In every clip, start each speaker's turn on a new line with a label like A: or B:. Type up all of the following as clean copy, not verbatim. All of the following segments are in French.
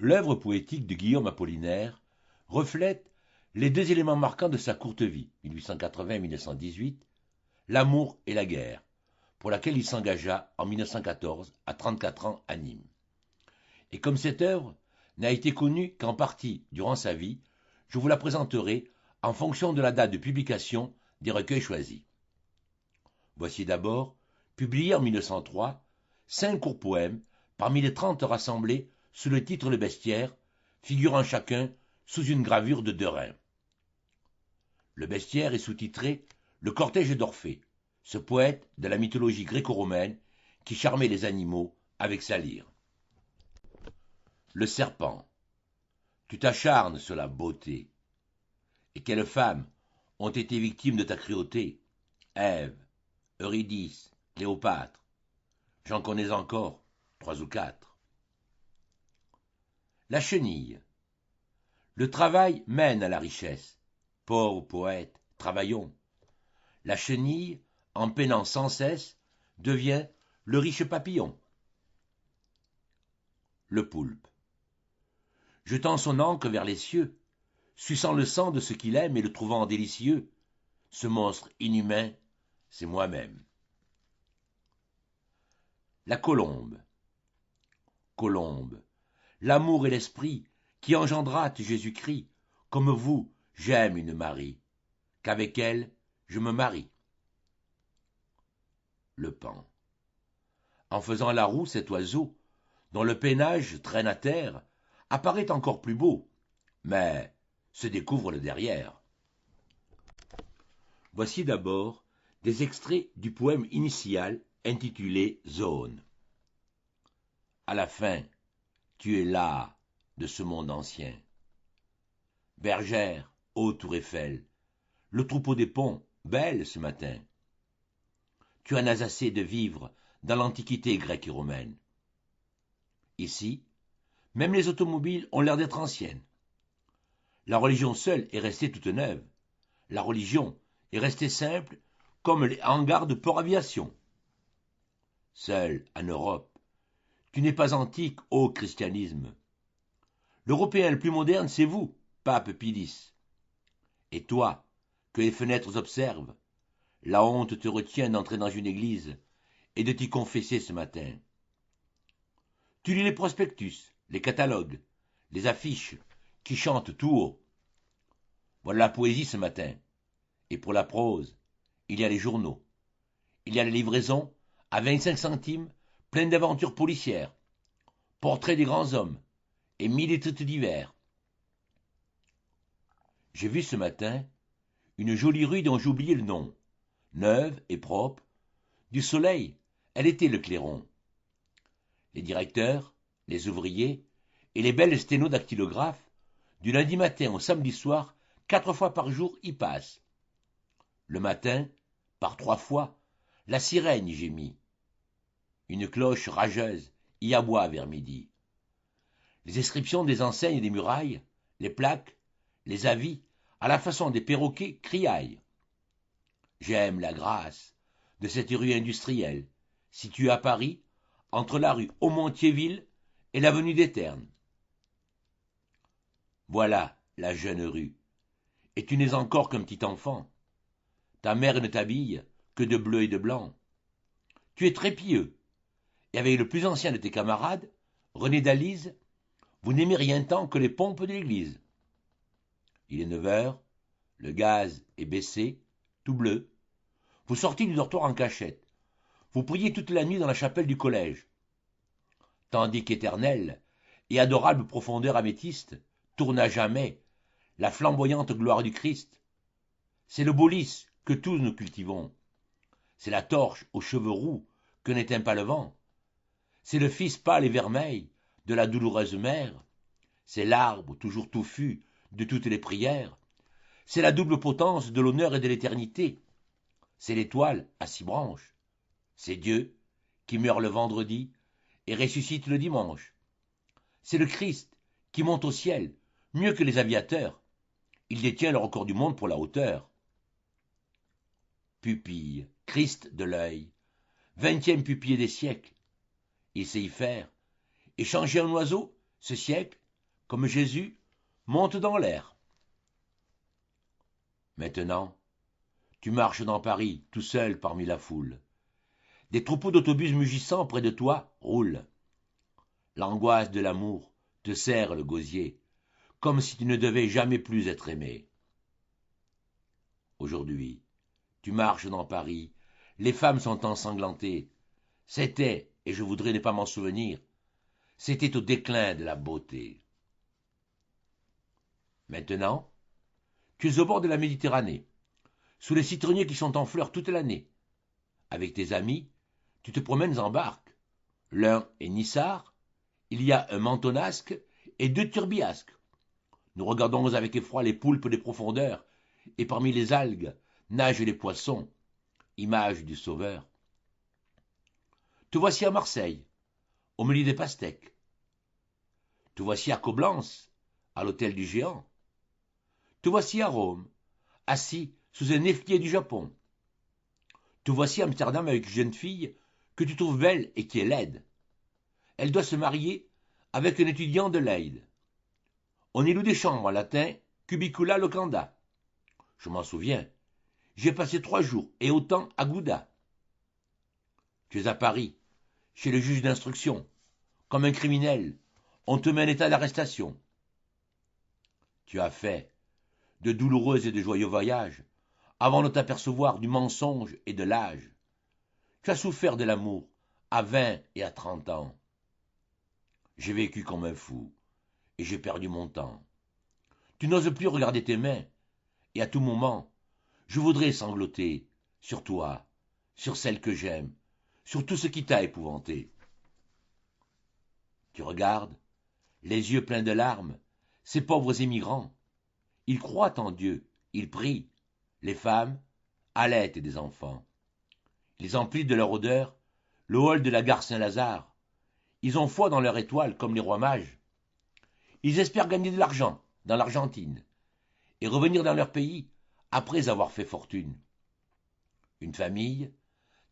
A: L'œuvre poétique de Guillaume Apollinaire reflète les deux éléments marquants de sa courte vie, 1880-1918, l'amour et la guerre, pour laquelle il s'engagea en 1914 à 34 ans à Nîmes. Et comme cette œuvre n'a été connue qu'en partie durant sa vie, je vous la présenterai en fonction de la date de publication des recueils choisis. Voici d'abord, publié en 1903, 5 courts poèmes parmi les 30 rassemblés sous le titre Le Bestiaire, figurant chacun sous une gravure de Derain. Le Bestiaire est sous-titré Le cortège d'Orphée, ce poète de la mythologie gréco-romaine qui charmait les animaux avec sa lyre. Le serpent. Tu t'acharnes sur la beauté. Et quelles femmes ont été victimes de ta cruauté? Ève, Eurydice, Cléopâtre. J'en connais encore 3 ou 4. La chenille. Le travail mène à la richesse. Pauvres poètes, travaillons. La chenille, en peinant sans cesse, devient le riche papillon. Le poulpe. Jetant son ancre vers les cieux, suçant le sang de ce qu'il aime et le trouvant délicieux, ce monstre inhumain, c'est moi-même. La colombe. Colombe, l'amour et l'esprit qui engendrate Jésus-Christ, comme vous, j'aime une Marie, qu'avec elle je me marie. Le paon. En faisant la roue, cet oiseau, dont le peinage traîne à terre, apparaît encore plus beau, mais se découvre le derrière. Voici d'abord des extraits du poème initial intitulé Zone. À la fin, tu es là de ce monde ancien. Bergère, ô tour Eiffel, le troupeau des ponts, belle ce matin. Tu en as assez de vivre dans l'antiquité grecque et romaine. Ici, même les automobiles ont l'air d'être anciennes. La religion seule est restée toute neuve. La religion est restée simple comme les hangars de port aviation. Seul en Europe, tu n'es pas antique, ô christianisme. L'Européen le plus moderne, c'est vous, pape Pie X. Et toi, que les fenêtres observent, la honte te retient d'entrer dans une église et de t'y confesser ce matin. Tu lis les prospectus, les catalogues, les affiches qui chantent tout haut. Voilà la poésie ce matin. Et pour la prose, il y a les journaux. Il y a les livraisons à 25 centimes, pleines d'aventures policières, portraits des grands hommes et 1000 titres divers. J'ai vu ce matin une jolie rue dont j'ai oublié le nom, neuve et propre. Du soleil, elle était le clairon. Les directeurs, les ouvriers et les belles sténodactylographes, du lundi matin au samedi soir, 4 fois par jour y passent. Le matin, par 3 fois, la sirène y gémit. Une cloche rageuse y aboie vers midi. Les inscriptions des enseignes et des murailles, les plaques, les avis, à la façon des perroquets, criaillent. J'aime la grâce de cette rue industrielle, située à Paris, entre la rue Aumont-Thiéville et l'avenue des Ternes. Voilà la jeune rue, et tu n'es encore qu'un petit enfant. Ta mère ne t'habille que de bleu et de blanc. Tu es très pieux, et avec le plus ancien de tes camarades, René d'Alise, vous n'aimez rien tant que les pompes de l'église. Il est 9 heures, le gaz est baissé, tout bleu. Vous sortez du dortoir en cachette. Vous priez toute la nuit dans la chapelle du collège. Tandis qu'éternelle et adorable profondeur améthyste tourne à jamais la flamboyante gloire du Christ. C'est le beau lys que tous nous cultivons. C'est la torche aux cheveux roux que n'éteint pas le vent. C'est le fils pâle et vermeil de la douloureuse mère. C'est l'arbre toujours touffu de toutes les prières. C'est la double potence de l'honneur et de l'éternité. C'est l'étoile à 6 branches. C'est Dieu qui meurt le vendredi et ressuscite le dimanche. C'est le Christ qui monte au ciel, mieux que les aviateurs. Il détient le record du monde pour la hauteur. Pupille, Christ de l'œil, 20e pupille des siècles. Il sait y faire. Et changer un oiseau, ce siècle, comme Jésus, monte dans l'air. Maintenant, tu marches dans Paris, tout seul parmi la foule. Des troupeaux d'autobus mugissant près de toi roulent. L'angoisse de l'amour te serre le gosier, comme si tu ne devais jamais plus être aimé. Aujourd'hui, tu marches dans Paris, les femmes sont ensanglantées. C'était, et je voudrais ne pas m'en souvenir, c'était au déclin de la beauté. Maintenant, tu es au bord de la Méditerranée, sous les citronniers qui sont en fleurs toute l'année. Avec tes amis, tu te promènes en barque. L'un est Nissard, il y a un mentonasque et deux turbiasques. Nous regardons avec effroi les poulpes des profondeurs, et parmi les algues nagent les poissons, image du Sauveur. Te voici à Marseille, au milieu des pastèques. Te voici à Coblence, à l'hôtel du géant. Te voici à Rome, assis sous un néflier du Japon. Te voici à Amsterdam avec une jeune fille que tu trouves belle et qui est laide. Elle doit se marier avec un étudiant de Leyde. On y loue des chambres en latin, cubicula locanda. Je m'en souviens, j'ai passé 3 jours et autant à Gouda. Tu es à Paris, chez le juge d'instruction. Comme un criminel, on te met en état d'arrestation. Tu as fait de douloureux et de joyeux voyages avant de t'apercevoir du mensonge et de l'âge. Tu as souffert de l'amour à 20 et à 30 ans. J'ai vécu comme un fou et j'ai perdu mon temps. Tu n'oses plus regarder tes mains et à tout moment, je voudrais sangloter sur toi, sur celle que j'aime, sur tout ce qui t'a épouvanté. Tu regardes, les yeux pleins de larmes, ces pauvres émigrants. Ils croient en Dieu, ils prient. Les femmes allaitent des enfants. Ils emplissent de leur odeur le hall de la gare Saint-Lazare. Ils ont foi dans leur étoile comme les rois mages. Ils espèrent gagner de l'argent dans l'Argentine et revenir dans leur pays après avoir fait fortune. Une famille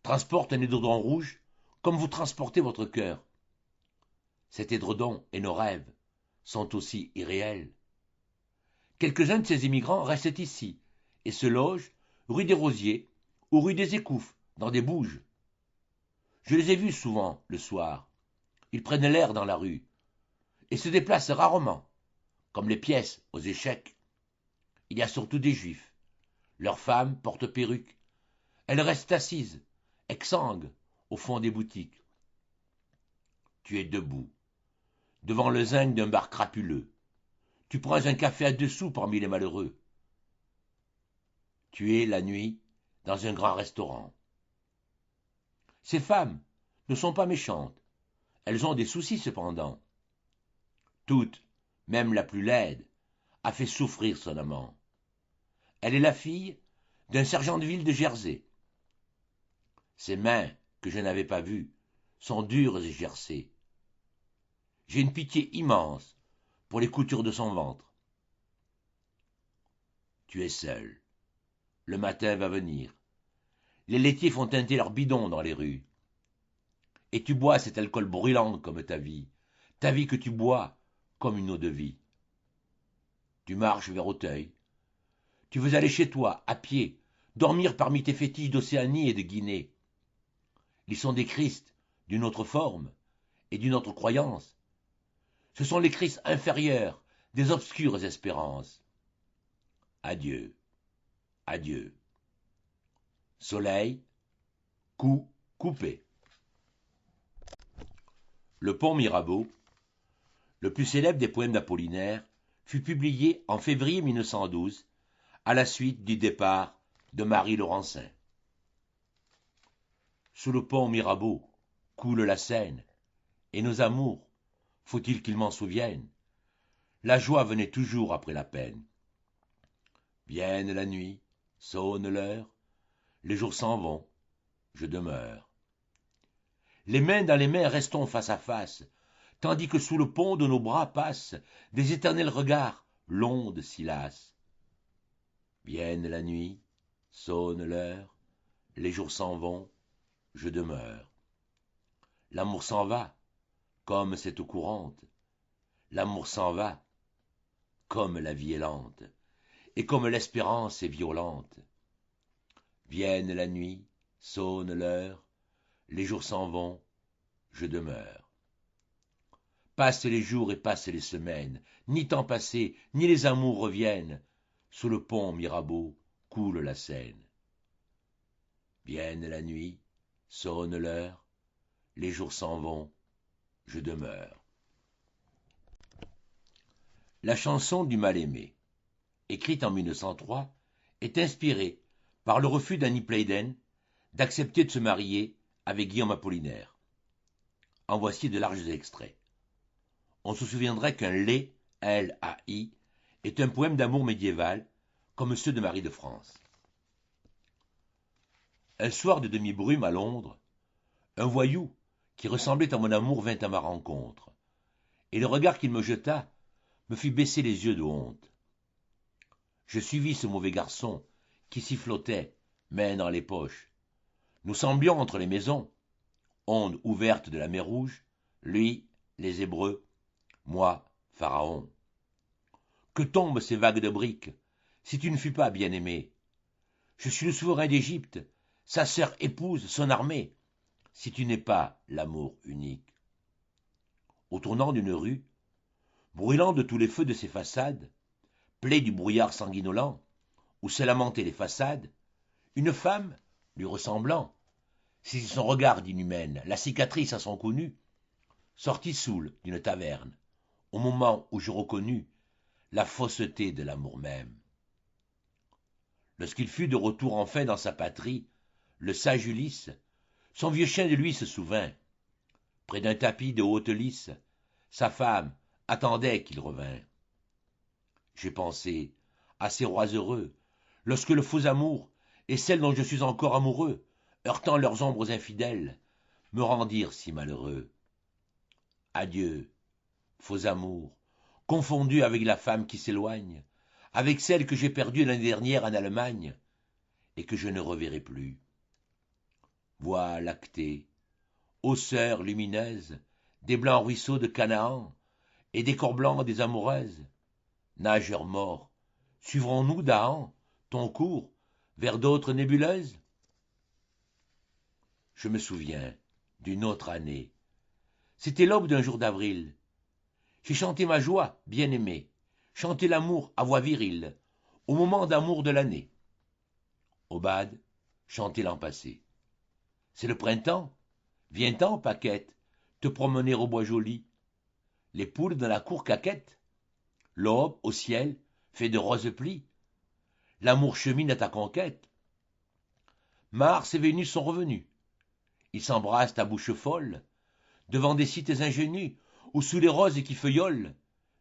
A: transporte un édredon rouge comme vous transportez votre cœur. Cet édredon et nos rêves sont aussi irréels. Quelques-uns de ces immigrants restent ici et se logent rue des Rosiers ou rue des Écouffes, dans des bouges. Je les ai vus souvent le soir. Ils prennent l'air dans la rue et se déplacent rarement, comme les pièces aux échecs. Il y a surtout des juifs. Leurs femmes portent perruques. Elles restent assises, exsangues, au fond des boutiques. Tu es debout, devant le zinc d'un bar crapuleux. Tu prends un café à 2 sous parmi les malheureux. Tu es, la nuit, dans un grand restaurant. Ces femmes ne sont pas méchantes. Elles ont des soucis cependant. Toutes, même la plus laide, a fait souffrir son amant. Elle est la fille d'un sergent de ville de Jersey. Ses mains, que je n'avais pas vues, sont dures et gercées. J'ai une pitié immense pour les coutures de son ventre. Tu es seul. Le matin va venir. Les laitiers font teinter leurs bidons dans les rues. Et tu bois cet alcool brûlant comme ta vie que tu bois comme une eau-de-vie. Tu marches vers Auteuil. Tu veux aller chez toi, à pied, dormir parmi tes fétiches d'Océanie et de Guinée. Ils sont des Christ d'une autre forme et d'une autre croyance. Ce sont les Christ inférieurs des obscures espérances. Adieu, adieu. Soleil, cou coupé. Le pont Mirabeau, le plus célèbre des poèmes d'Apollinaire, fut publié en février 1912 à la suite du départ de Marie Laurencin. Sous le pont Mirabeau coule la Seine, et nos amours, faut-il qu'ils m'en souviennent, la joie venait toujours après la peine. Vienne la nuit, sonne l'heure, les jours s'en vont, je demeure. Les mains dans les mains restons face à face, tandis que sous le pont de nos bras passent des éternels regards, l'onde s'y lasse. Vienne la nuit, sonne l'heure, les jours s'en vont, je demeure. L'amour s'en va, comme cette eau courante. l'amour s'en va, comme la vie est lente, et comme l'espérance est violente. Vienne la nuit, sonne l'heure, les jours s'en vont, je demeure. Passent les jours et passent les semaines, ni temps passé, ni les amours reviennent, sous le pont Mirabeau coule la Seine. Vienne la nuit, sonne l'heure, les jours s'en vont, je demeure. La chanson du mal-aimé, écrite en 1903, est inspirée par le refus d'Annie Pleiden d'accepter de se marier avec Guillaume Apollinaire. En voici de larges extraits. On se souviendrait qu'un lait, L-A-I, est un poème d'amour médiéval, comme ceux de Marie de France. Un soir de demi-brume à Londres, un voyou qui ressemblait à mon amour vint à ma rencontre, et le regard qu'il me jeta me fit baisser les yeux de honte. Je suivis ce mauvais garçon qui sifflotait, main dans les poches. Nous semblions entre les maisons, ondes ouvertes de la mer Rouge, lui, les Hébreux, moi, Pharaon. Que tombent ces vagues de briques, si tu ne fus pas bien-aimé. Je suis le souverain d'Égypte, sa sœur épouse son armée, si tu n'es pas l'amour unique. Au tournant d'une rue, brûlant de tous les feux de ses façades, plaie du brouillard sanguinolent, où se lamentaient les façades, une femme, lui ressemblant, saisit son regard d'inhumaine, la cicatrice à son cou nu, sortit saoule d'une taverne, au moment où je reconnus la fausseté de l'amour même. Lorsqu'il fut de retour enfin dans sa patrie, le sage Ulysse, son vieux chien de lui se souvint. Près d'un tapis de haute lisse, sa femme attendait qu'il revînt. J'ai pensé à ces rois heureux, lorsque le faux amour et celle dont je suis encore amoureux, heurtant leurs ombres infidèles, me rendirent si malheureux. Adieu, faux amour, confondu avec la femme qui s'éloigne, avec celle que j'ai perdue l'année dernière en Allemagne, et que je ne reverrai plus. Voie lactée, ô sœur lumineuse, des blancs ruisseaux de Canaan, et des corps blancs des amoureuses, nageurs morts, suivrons-nous d'Ahan ton cours vers d'autres nébuleuses? Je me souviens d'une autre année. C'était l'aube d'un jour d'avril. J'ai chanté ma joie, bien-aimée, chanté l'amour à voix virile, au moment d'amour de l'année. Au bad, chanté l'an passé. C'est le printemps, viens-t'en, Paquette, te promener au bois joli. Les poules dans la cour caquettent. L'aube, au ciel, fait de roses plis. L'amour chemine à ta conquête. Mars et Vénus sont revenus. Ils s'embrassent à bouche folle, devant des sites ingénus, où sous les roses qui feuillolent,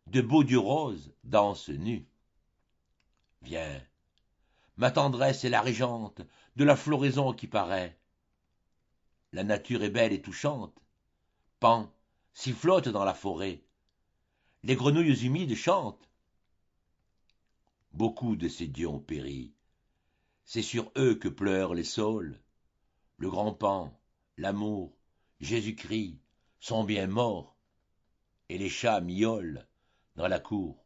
A: de beaux dieux roses dansent nus. Viens, ma tendresse est la régente de la floraison qui paraît. La nature est belle et touchante. Pan sifflote dans la forêt. Les grenouilles humides chantent. Beaucoup de ces dieux ont péri. C'est sur eux que pleurent les saules. Le grand Pan, l'amour, Jésus-Christ sont bien morts. Et les chats miaulent dans la cour.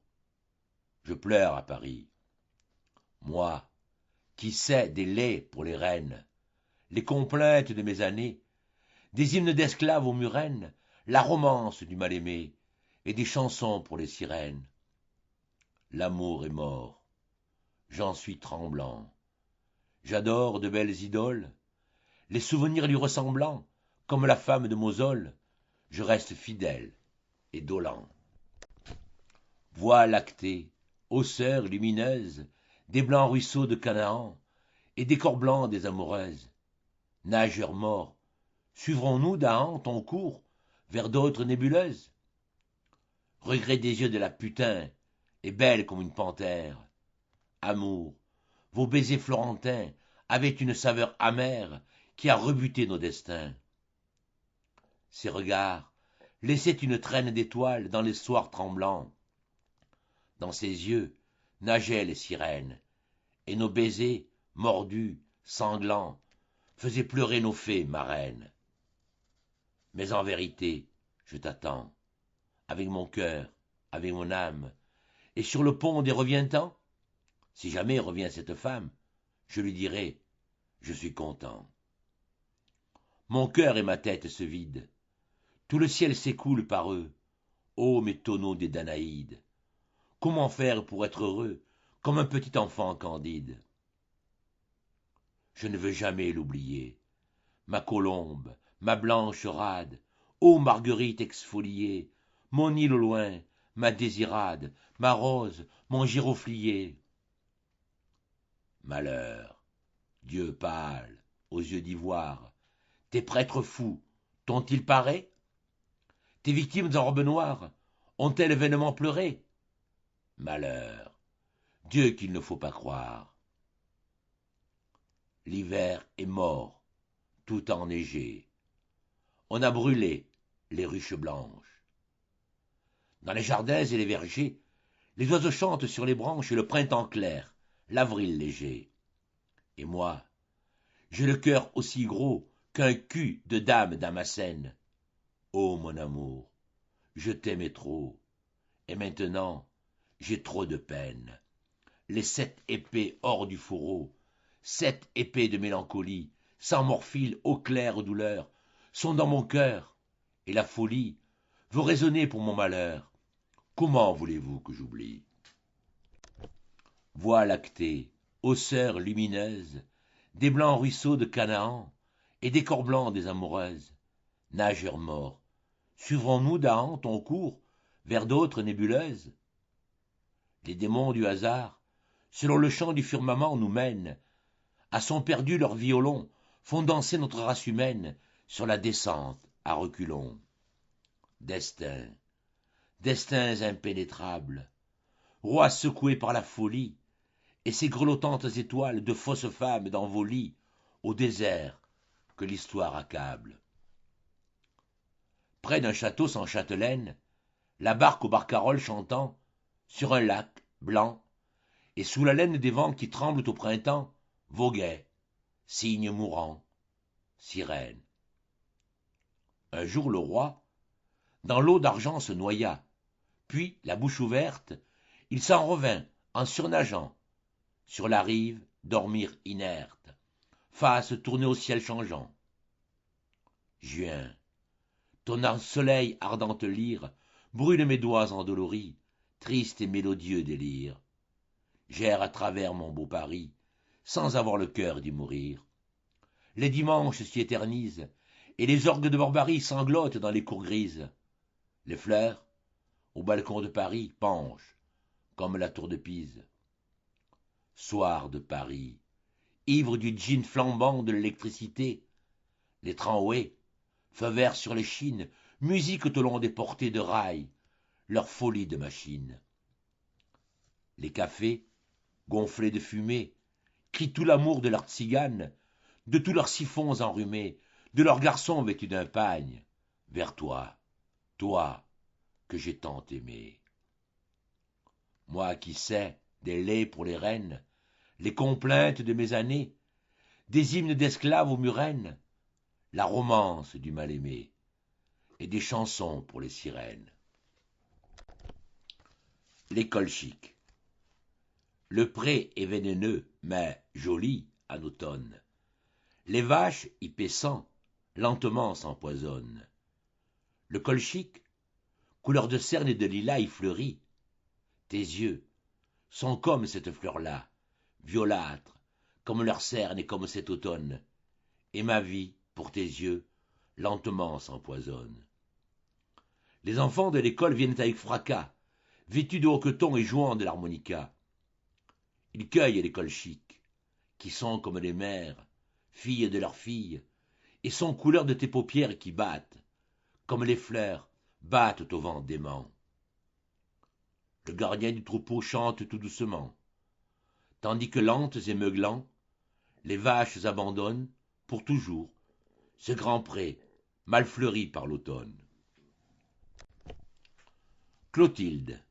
A: Je pleure à Paris. Moi, qui sais des laits pour les reines, les complaintes de mes années, des hymnes d'esclaves aux murènes, la romance du mal-aimé, et des chansons pour les sirènes. L'amour est mort, j'en suis tremblant. J'adore de belles idoles, les souvenirs lui ressemblant, comme la femme de Mosole, je reste fidèle et dolent. Voie lactée, ô sœur lumineuse, des blancs ruisseaux de Canaan, et des corps blancs des amoureuses. Nageurs morts, suivrons-nous d'Ahan ton cours vers d'autres nébuleuses? Regret des yeux de la putain, et belle comme une panthère. Amour, vos baisers florentins avaient une saveur amère qui a rebuté nos destins. Ses regards laissaient une traîne d'étoiles dans les soirs tremblants. Dans ses yeux nageaient les sirènes, et nos baisers, mordus, sanglants, faisaient pleurer nos fées marraines. Mais en vérité, je t'attends, avec mon cœur avec mon âme, et sur le pont des revient-en, si jamais revient cette femme, je lui dirai, je suis content. Mon cœur et ma tête se vident, tout le ciel s'écoule par eux, ô mes tonneaux des Danaïdes, comment faire pour être heureux, comme un petit enfant candide? Je ne veux jamais l'oublier, ma colombe, ma blanche rade, ô marguerite exfoliée, mon île au loin, ma désirade, ma rose, mon giroflier. Malheur, Dieu pâle, aux yeux d'ivoire, tes prêtres fous, t'ont-ils paré? Tes victimes en robe noire, ont-elles vainement pleuré? Malheur, Dieu qu'il ne faut pas croire. L'hiver est mort, tout enneigé. On a brûlé les ruches blanches. Dans les jardins et les vergers, les oiseaux chantent sur les branches le printemps clair, l'avril léger. Et moi, j'ai le cœur aussi gros qu'un cul de dame damascène. Ô mon amour, je t'aimais trop, et maintenant j'ai trop de peine. Les 7 épées hors du fourreau, 7 épées de mélancolie, sans morphile aux claires douleurs, sont dans mon cœur, et la folie veut raisonner pour mon malheur. Comment voulez-vous que j'oublie? Voie lactée, aux sœurs lumineuses, des blancs ruisseaux de Canaan, et des corps blancs des amoureuses, nageurs morts, suivrons-nous d'Ahan ton cours vers d'autres nébuleuses? Les démons du hasard, selon le chant du firmament, nous mènent, à son perdu leurs violons, font danser notre race humaine sur la descente à reculons. Destins, destins impénétrables, rois secoués par la folie, et ces grelottantes étoiles de fausses femmes dans vos lits, au désert que l'histoire accable. Près d'un château sans châtelaine, la barque aux barcaroles chantant, sur un lac blanc, et sous la laine des vents qui tremblent au printemps, voguait, cygne mourant, sirène. Un jour le roi, dans l'eau d'argent se noya, puis, la bouche ouverte, il s'en revint, en surnageant, sur la rive, dormir inerte, face tournée au ciel changeant. Juin, ton soleil ardente lyre brûle mes doigts endoloris, triste et mélodieux délire. J'erre à travers mon beau Paris, sans avoir le cœur d'y mourir. Les dimanches s'y éternisent, et les orgues de barbarie sanglotent dans les cours grises. Les fleurs, au balcon de Paris, penchent, comme la tour de Pise. Soir de Paris, ivre du gin flambant de l'électricité, les tramways, feux verts sur les chines, musique au long des portées de rails, leur folie de machines. Les cafés, gonflés de fumée, crient tout l'amour de leurs tziganes, de tous leurs siphons enrhumés, de leurs garçons vêtus d'un pagne, vers toi, toi que j'ai tant aimé. Moi qui sais des laits pour les reines, les complaintes de mes années, des hymnes d'esclaves aux murènes, la romance du mal-aimé, et des chansons pour les sirènes. L'école chic. Le pré est vénéneux, mais joli en automne. Les vaches, y paissant, lentement s'empoisonnent. Le colchique, couleur de cerne et de lilas, y fleurit. Tes yeux sont comme cette fleur-là, violâtres, comme leur cerne et comme cet automne. Et ma vie, pour tes yeux, lentement s'empoisonne. Les enfants de l'école viennent avec fracas, vêtus de hoquetons et jouant de l'harmonica. Ils cueillent les colchiques, qui sont comme les mères, filles de leurs filles, et sont couleur de tes paupières qui battent, comme les fleurs battent au vent dément. Le gardien du troupeau chante tout doucement, tandis que lentes et meuglant, les vaches abandonnent, pour toujours, ce grand pré mal fleuri par l'automne. Clotilde.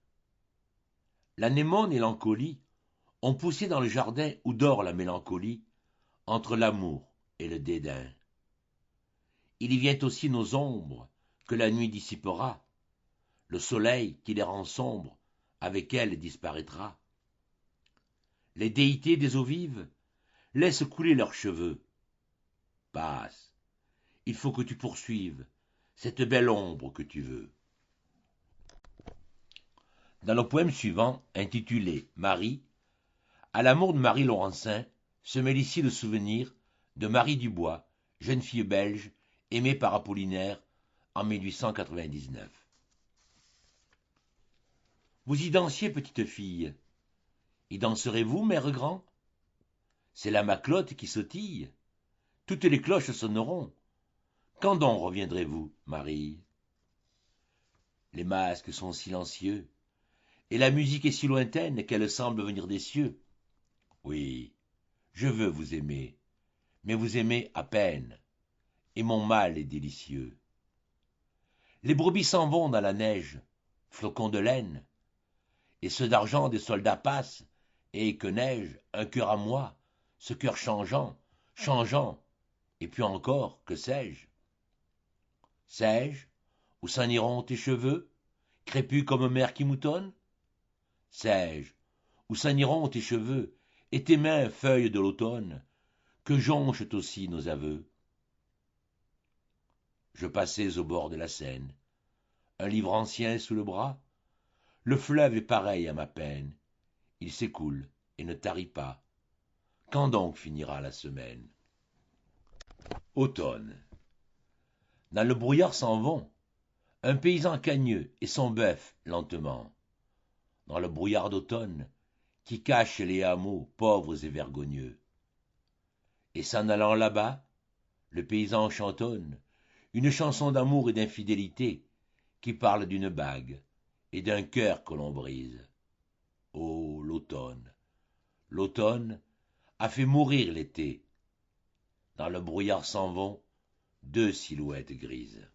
A: L'anémone et l'encolie ont poussé dans le jardin où dort la mélancolie, entre l'amour et le dédain. Il y vient aussi nos ombres, que la nuit dissipera, Le soleil qui les rend sombres, avec elles disparaîtra. Les déités des eaux vives laissent couler leurs cheveux. Passe, il faut que tu poursuives cette belle ombre que tu veux. Dans le poème suivant, intitulé Marie, à l'amour de Marie Laurencin se mêle ici le souvenir de Marie Dubois, jeune fille belge, aimée par Apollinaire en 1899. Vous y dansiez, petite fille. Y danserez-vous, mère grand? C'est la Maclotte qui sautille. Toutes les cloches sonneront. Quand donc reviendrez-vous, Marie? Les masques sont silencieux, et la musique est si lointaine qu'elle semble venir des cieux. Oui, je veux vous aimer, mais vous aimez à peine, et mon mal est délicieux. Les brebis s'en vont dans la neige, flocons de laine, et ceux d'argent des soldats passent, et que neige, un cœur à moi, ce cœur changeant, changeant, et puis encore, que sais-je? Sais-je, où s'en iront tes cheveux, crépus comme mer qui moutonne? Sais-je, où s'en iront tes cheveux, et tes mains feuilles de l'automne, que jonchent aussi nos aveux? Je passais au bord de la Seine, un livre ancien sous le bras. Le fleuve est pareil à ma peine, il s'écoule et ne tarit pas. Quand donc finira la semaine? Automne. Dans le brouillard s'en vont un paysan cagneux et son bœuf lentement. Dans le brouillard d'automne qui cache les hameaux pauvres et vergogneux. Et s'en allant là-bas, le paysan chantonne une chanson d'amour et d'infidélité qui parle d'une bague et d'un cœur que l'on brise. Oh, l'automne, l'automne a fait mourir l'été. Dans le brouillard s'en vont deux silhouettes grises.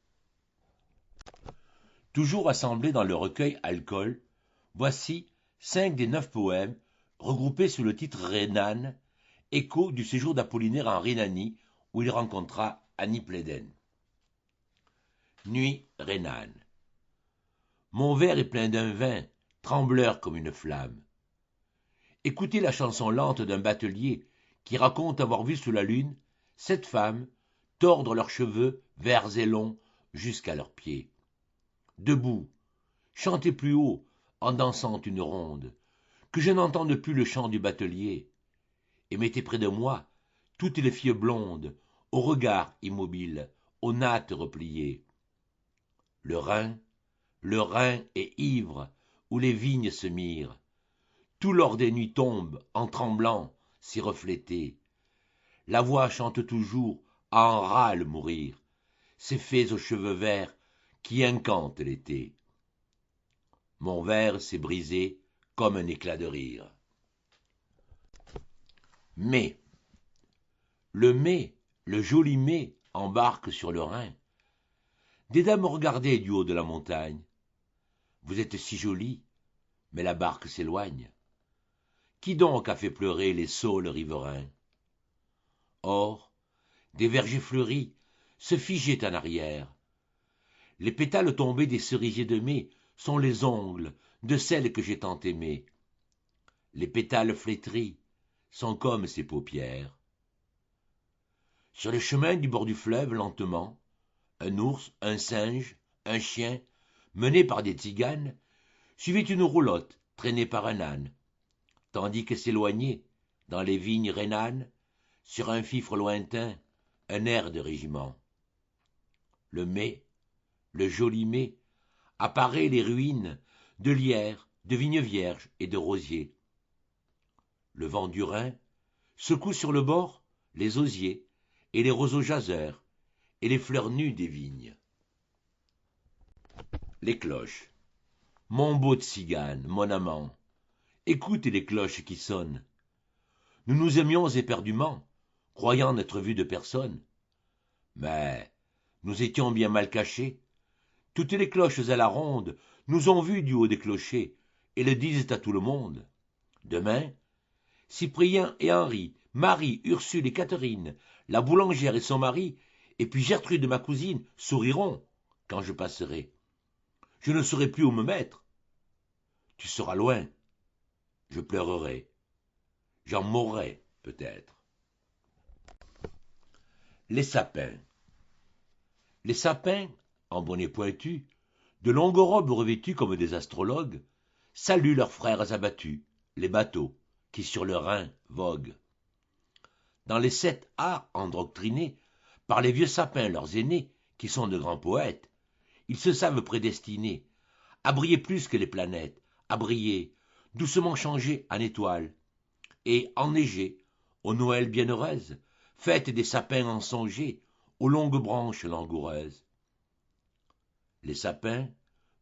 A: Toujours assemblés dans le recueil Alcool, voici 5 des 9 poèmes regroupés sous le titre Rhénane, écho du séjour d'Apollinaire en Rhénanie où il rencontra Annie Pléden. Nuit rhénane. Mon verre est plein d'un vin, trembleur comme une flamme. Écoutez la chanson lente d'un batelier qui raconte avoir vu sous la lune 7 femmes tordre leurs cheveux verts et longs jusqu'à leurs pieds. Debout, chantez plus haut en dansant une ronde, que je n'entende plus le chant du batelier, et mettez près de moi toutes les filles blondes, au regard immobile, aux nattes repliées. Le Rhin est ivre, où les vignes se mirent. Tout l'or des nuits tombe, en tremblant, s'y refléter. La voix chante toujours, à en râle mourir, ces fées aux cheveux verts qui incantent l'été. Mon verre s'est brisé comme un éclat de rire. Mai. Le mai, le joli mai, embarque sur le Rhin. Des dames regardaient du haut de la montagne. Vous êtes si jolie, mais la barque s'éloigne. Qui donc a fait pleurer les saules riverains? Or, des vergers fleuris se figeaient en arrière. Les pétales tombés des cerisiers de mai sont les ongles de celle que j'ai tant aimée. Les pétales flétris sont comme ses paupières. Sur les chemins du bord du fleuve, lentement, un ours, un singe, un chien, menés par des tziganes, suivaient une roulotte traînée par un âne, tandis que s'éloignait, dans les vignes rhénanes, sur un fifre lointain, un air de régiment. Le mai, le joli mai, apparaît les ruines de lierres, de vignes vierges et de rosiers. Le vent du Rhin secoue sur le bord les osiers et les roseaux jaseurs et les fleurs nues des vignes. Les cloches. Mon beau tzigane, mon amant, écoute les cloches qui sonnent. Nous nous aimions éperdument, croyant n'être vus de personne. Mais nous étions bien mal cachés. Toutes les cloches à la ronde nous ont vus du haut des clochers et le disent à tout le monde. Demain, Cyprien et Henri, Marie, Ursule et Catherine, la boulangère et son mari, et puis Gertrude ma cousine, souriront quand je passerai. je ne saurai plus où me mettre. Tu seras loin, je pleurerai, j'en mourrai peut-être. Les sapins. Les sapins, en bonnet pointu, de longues robes revêtues comme des astrologues, saluent leurs frères abattus, les bateaux, qui sur le Rhin voguent. Dans les 7 arts endoctrinés, par les vieux sapins leurs aînés, qui sont de grands poètes, ils se savent prédestinés à briller plus que les planètes, à briller, doucement changés en étoiles, et enneiger, aux Noëls bienheureuses, fêtes des sapins ensongés, aux longues branches langoureuses. Les sapins,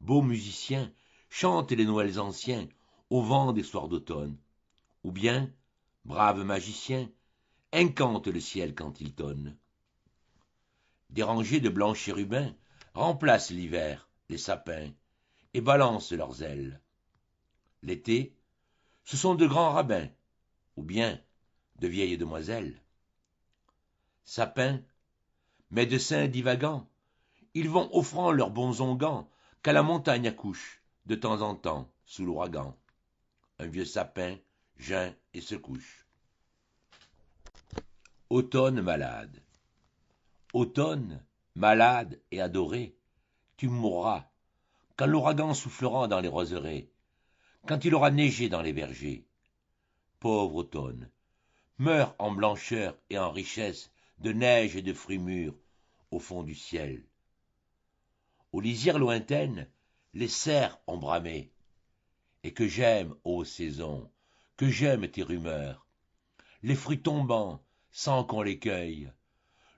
A: beaux musiciens, chantent les Noëls anciens au vent des soirs d'automne, ou bien, braves magiciens, incantent le ciel quand il tonne. Des rangées de blancs chérubins remplacent l'hiver, les sapins, et balancent leurs ailes. L'été, ce sont de grands rabbins, ou bien de vieilles demoiselles. Sapins, médecins divagants, ils vont offrant leurs bons onguents qu'à la montagne accouche, de temps en temps, sous l'ouragan. Un vieux sapin geint et se couche. Automne malade. Automne, malade et adoré, tu mourras, quand l'ouragan soufflera dans les roseraies, quand il aura neigé dans les vergers. Pauvre automne, meurs en blancheur et en richesse de neige et de fruits mûrs au fond du ciel. Aux lisières lointaines, les cerfs ont bramé, et que j'aime, ô saison, que j'aime tes rumeurs, les fruits tombant sans qu'on les cueille,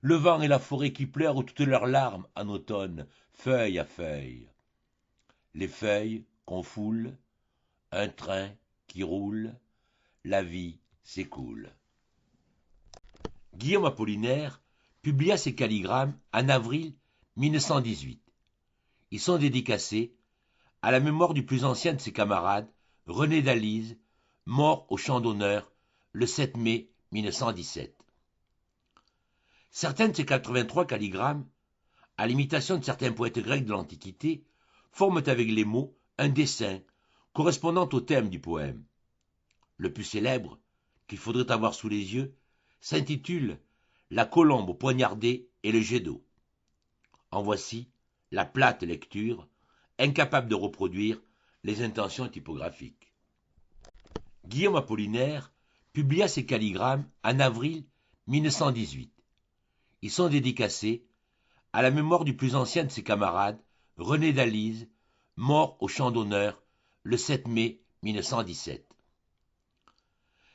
A: le vent et la forêt qui pleurent toutes leurs larmes en automne, feuille à feuille. Les feuilles qu'on foule, un train qui roule, la vie s'écoule. Guillaume Apollinaire publia ses calligrammes en avril 1918. Ils sont dédicacés à la mémoire du plus ancien de ses camarades, René d'Alyse, mort au champ d'honneur le 7 mai 1917. Certains de ces 83 calligrammes, à l'imitation de certains poètes grecs de l'Antiquité, forment avec les mots un dessin correspondant au thème du poème. Le plus célèbre, qu'il faudrait avoir sous les yeux, s'intitule « La colombe poignardée et le jet d'eau ». En voici la plate lecture, incapable de reproduire les intentions typographiques. Guillaume Apollinaire publia ses calligrammes en avril 1918. Ils sont dédicacés à la mémoire du plus ancien de ses camarades, René d'Alyse, mort au champ d'honneur le 7 mai 1917.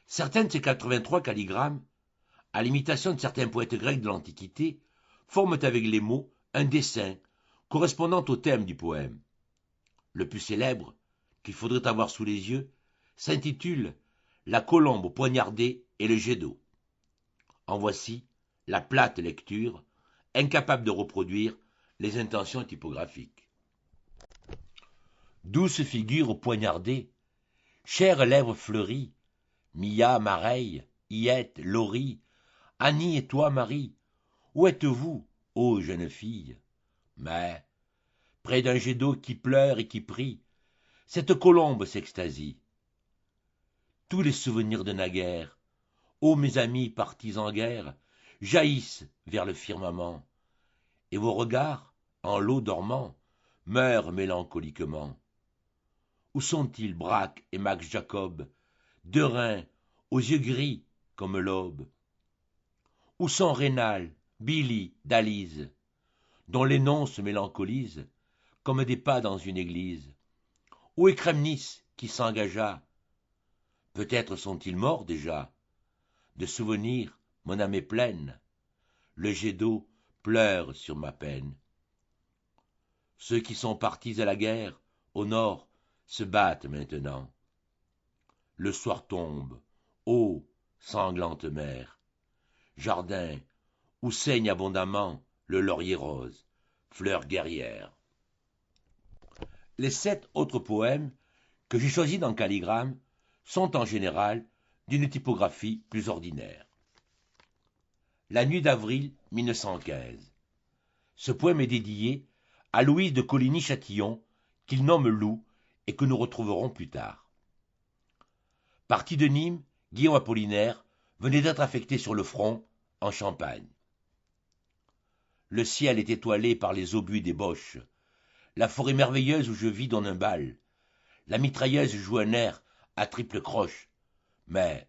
A: Certains de ces 83 calligrammes, à l'imitation de certains poètes grecs de l'Antiquité, forment avec les mots un dessin correspondant au thème du poème. Le plus célèbre, qu'il faudrait avoir sous les yeux, s'intitule « La colombe poignardée et le jet d'eau ». En voici la plate lecture, incapable de reproduire les intentions typographiques. Douce figure poignardée, chères lèvres fleuries, Mia, Mareille, Iette, Laurie, Annie et toi, Marie, où êtes-vous, ô jeune fille? Mais, près d'un jet d'eau qui pleure et qui prie, cette colombe s'extasie. Tous les souvenirs de naguère, ô mes amis partis en guerre, jaillissent vers le firmament, et vos regards, en l'eau dormant, meurent mélancoliquement. Où sont-ils, Braque et Max Jacob, deux reins, aux yeux gris comme l'aube? Où sont Rénal, Billy, Dalise, dont les noms se mélancolisent comme des pas dans une église? Où est Kremnis qui s'engagea? Peut-être sont-ils morts déjà. De souvenirs, mon âme est pleine. Le jet d'eau pleure sur ma peine. Ceux qui sont partis à la guerre, au nord, se battent maintenant. Le soir tombe, ô sanglante mer, jardin où saigne abondamment le laurier rose, fleur guerrière. Les 7 autres poèmes que j'ai choisis dans Calligramme sont en général d'une typographie plus ordinaire. La nuit d'avril 1915. Ce poème est dédié à Louise de Coligny-Châtillon, qu'il nomme Loup et que nous retrouverons plus tard. Parti de Nîmes, Guillaume Apollinaire venait d'être affecté sur le front, en Champagne. Le ciel est étoilé par les obus des Boches. La forêt merveilleuse où je vis donne un bal. La mitrailleuse joue un air à triple croche. Mais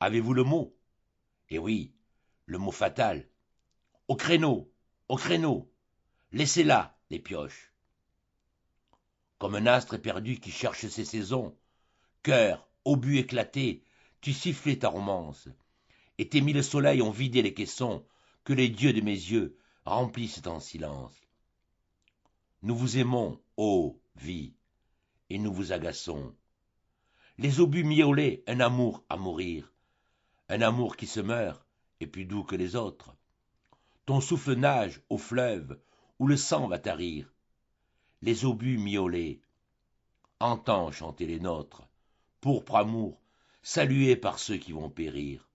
A: avez-vous le mot? Eh oui, le mot fatal. Au créneau, au créneau. Laissez là les pioches. Comme un astre éperdu qui cherche ses saisons, cœur, obus éclaté, tu sifflais ta romance, et tes mille soleils ont vidé les caissons que les dieux de mes yeux remplissent en silence. Nous vous aimons, ô vie, et nous vous agaçons. Les obus miaulaient un amour à mourir, un amour qui se meurt est plus doux que les autres. Ton souffle nage au fleuve où le sang va tarir. Les obus miaulaient. Entends chanter les nôtres, pourpre amour, salué par ceux qui vont périr.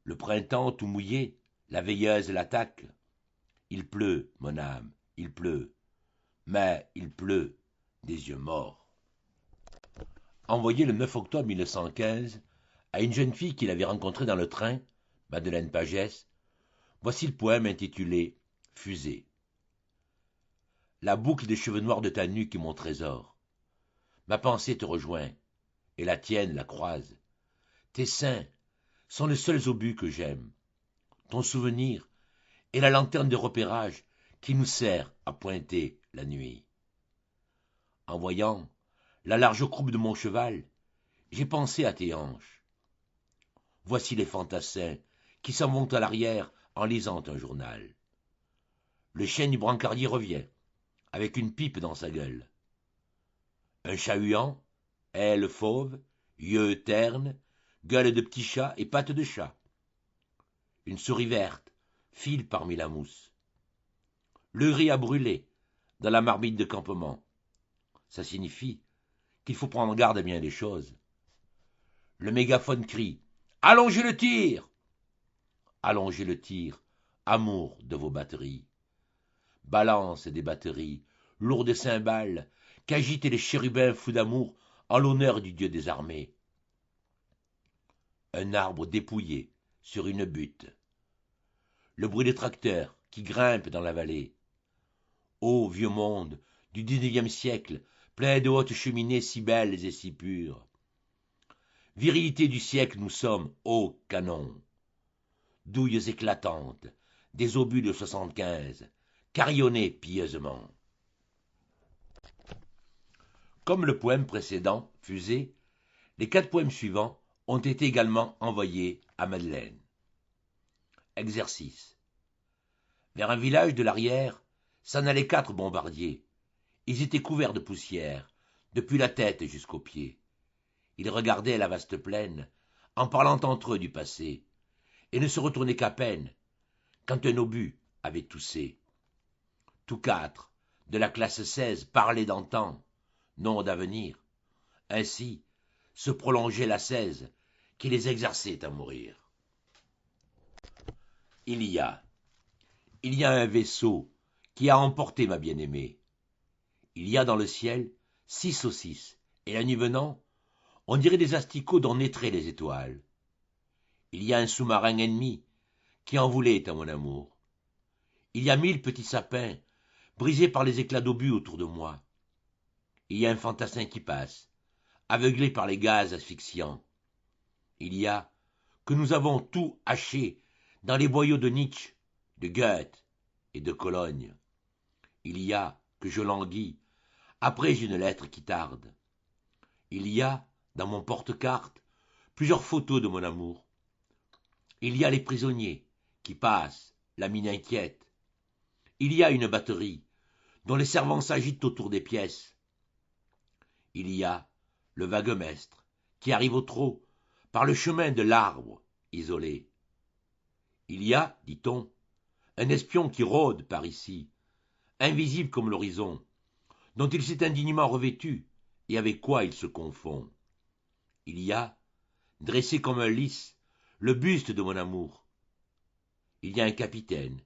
A: Le printemps tout mouillé, la veilleuse l'attaque. Il pleut, mon âme, il pleut, mais il pleut des yeux morts. Envoyé le 9 octobre 1915 à une jeune fille qu'il avait rencontrée dans le train, Madeleine Pagès, voici le poème intitulé « Fusée ». La boucle des cheveux noirs de ta nuque est mon trésor. Ma pensée te rejoint, et la tienne la croise. Tes seins sont les seuls obus que j'aime. Ton souvenir est la lanterne de repérage qui nous sert à pointer la nuit. En voyant la large croupe de mon cheval, j'ai pensé à tes hanches. Voici les fantassins qui s'en vont à l'arrière en lisant un journal. Le chien du brancardier revient, avec une pipe dans sa gueule. Un chat-huant, ailes fauves, yeux ternes, gueule de petit chat et pattes de chat. Une souris verte file parmi la mousse. Le riz a brûlé dans la marmite de campement. Ça signifie qu'il faut prendre garde à bien des choses. Le mégaphone crie « Allongez le tir !» Allongez le tir, amour de vos batteries. Balance des batteries, lourdes cymbales, qu'agitent les chérubins fous d'amour en l'honneur du dieu des armées. Un arbre dépouillé sur une butte. Le bruit des tracteurs qui grimpent dans la vallée. Ô vieux monde du 19e siècle, plein de hautes cheminées si belles et si pures. Virilité du siècle nous sommes, ô canon. Douilles éclatantes, des obus de 75, carillonnés pieusement. Comme le poème précédent, Fusée, les 4 poèmes suivants ont été également envoyés à Madeleine. Exercice. Vers un village de l'arrière s'en allaient 4 bombardiers. Ils étaient couverts de poussière, depuis la tête jusqu'aux pieds. Ils regardaient la vaste plaine, en parlant entre eux du passé, et ne se retournaient qu'à peine, quand un obus avait toussé. Tous 4, de la classe 16, parlaient d'antan, non d'avenir. Ainsi se prolongeait la 16, qui les exerçait à mourir. Il y a un vaisseau qui a emporté ma bien-aimée. Il y a dans le ciel 6 saucisses, et la nuit venant, on dirait des asticots dont naîtraient les étoiles. Il y a un sous-marin ennemi qui en voulait à mon amour. Il y a 1000 petits sapins, brisés par les éclats d'obus autour de moi. Il y a un fantassin qui passe, aveuglé par les gaz asphyxiants. Il y a que nous avons tout haché dans les boyaux de Nietzsche, de Goethe et de Cologne. Il y a que je languis après une lettre qui tarde. Il y a, dans mon porte-carte, plusieurs photos de mon amour. Il y a les prisonniers qui passent, la mine inquiète. Il y a une batterie dont les servants s'agitent autour des pièces. Il y a le vaguemestre qui arrive au trot par le chemin de l'arbre isolé. Il y a, dit-on, un espion qui rôde par ici, invisible comme l'horizon, dont il s'est indignement revêtu et avec quoi il se confond. Il y a, dressé comme un lys, le buste de mon amour. Il y a un capitaine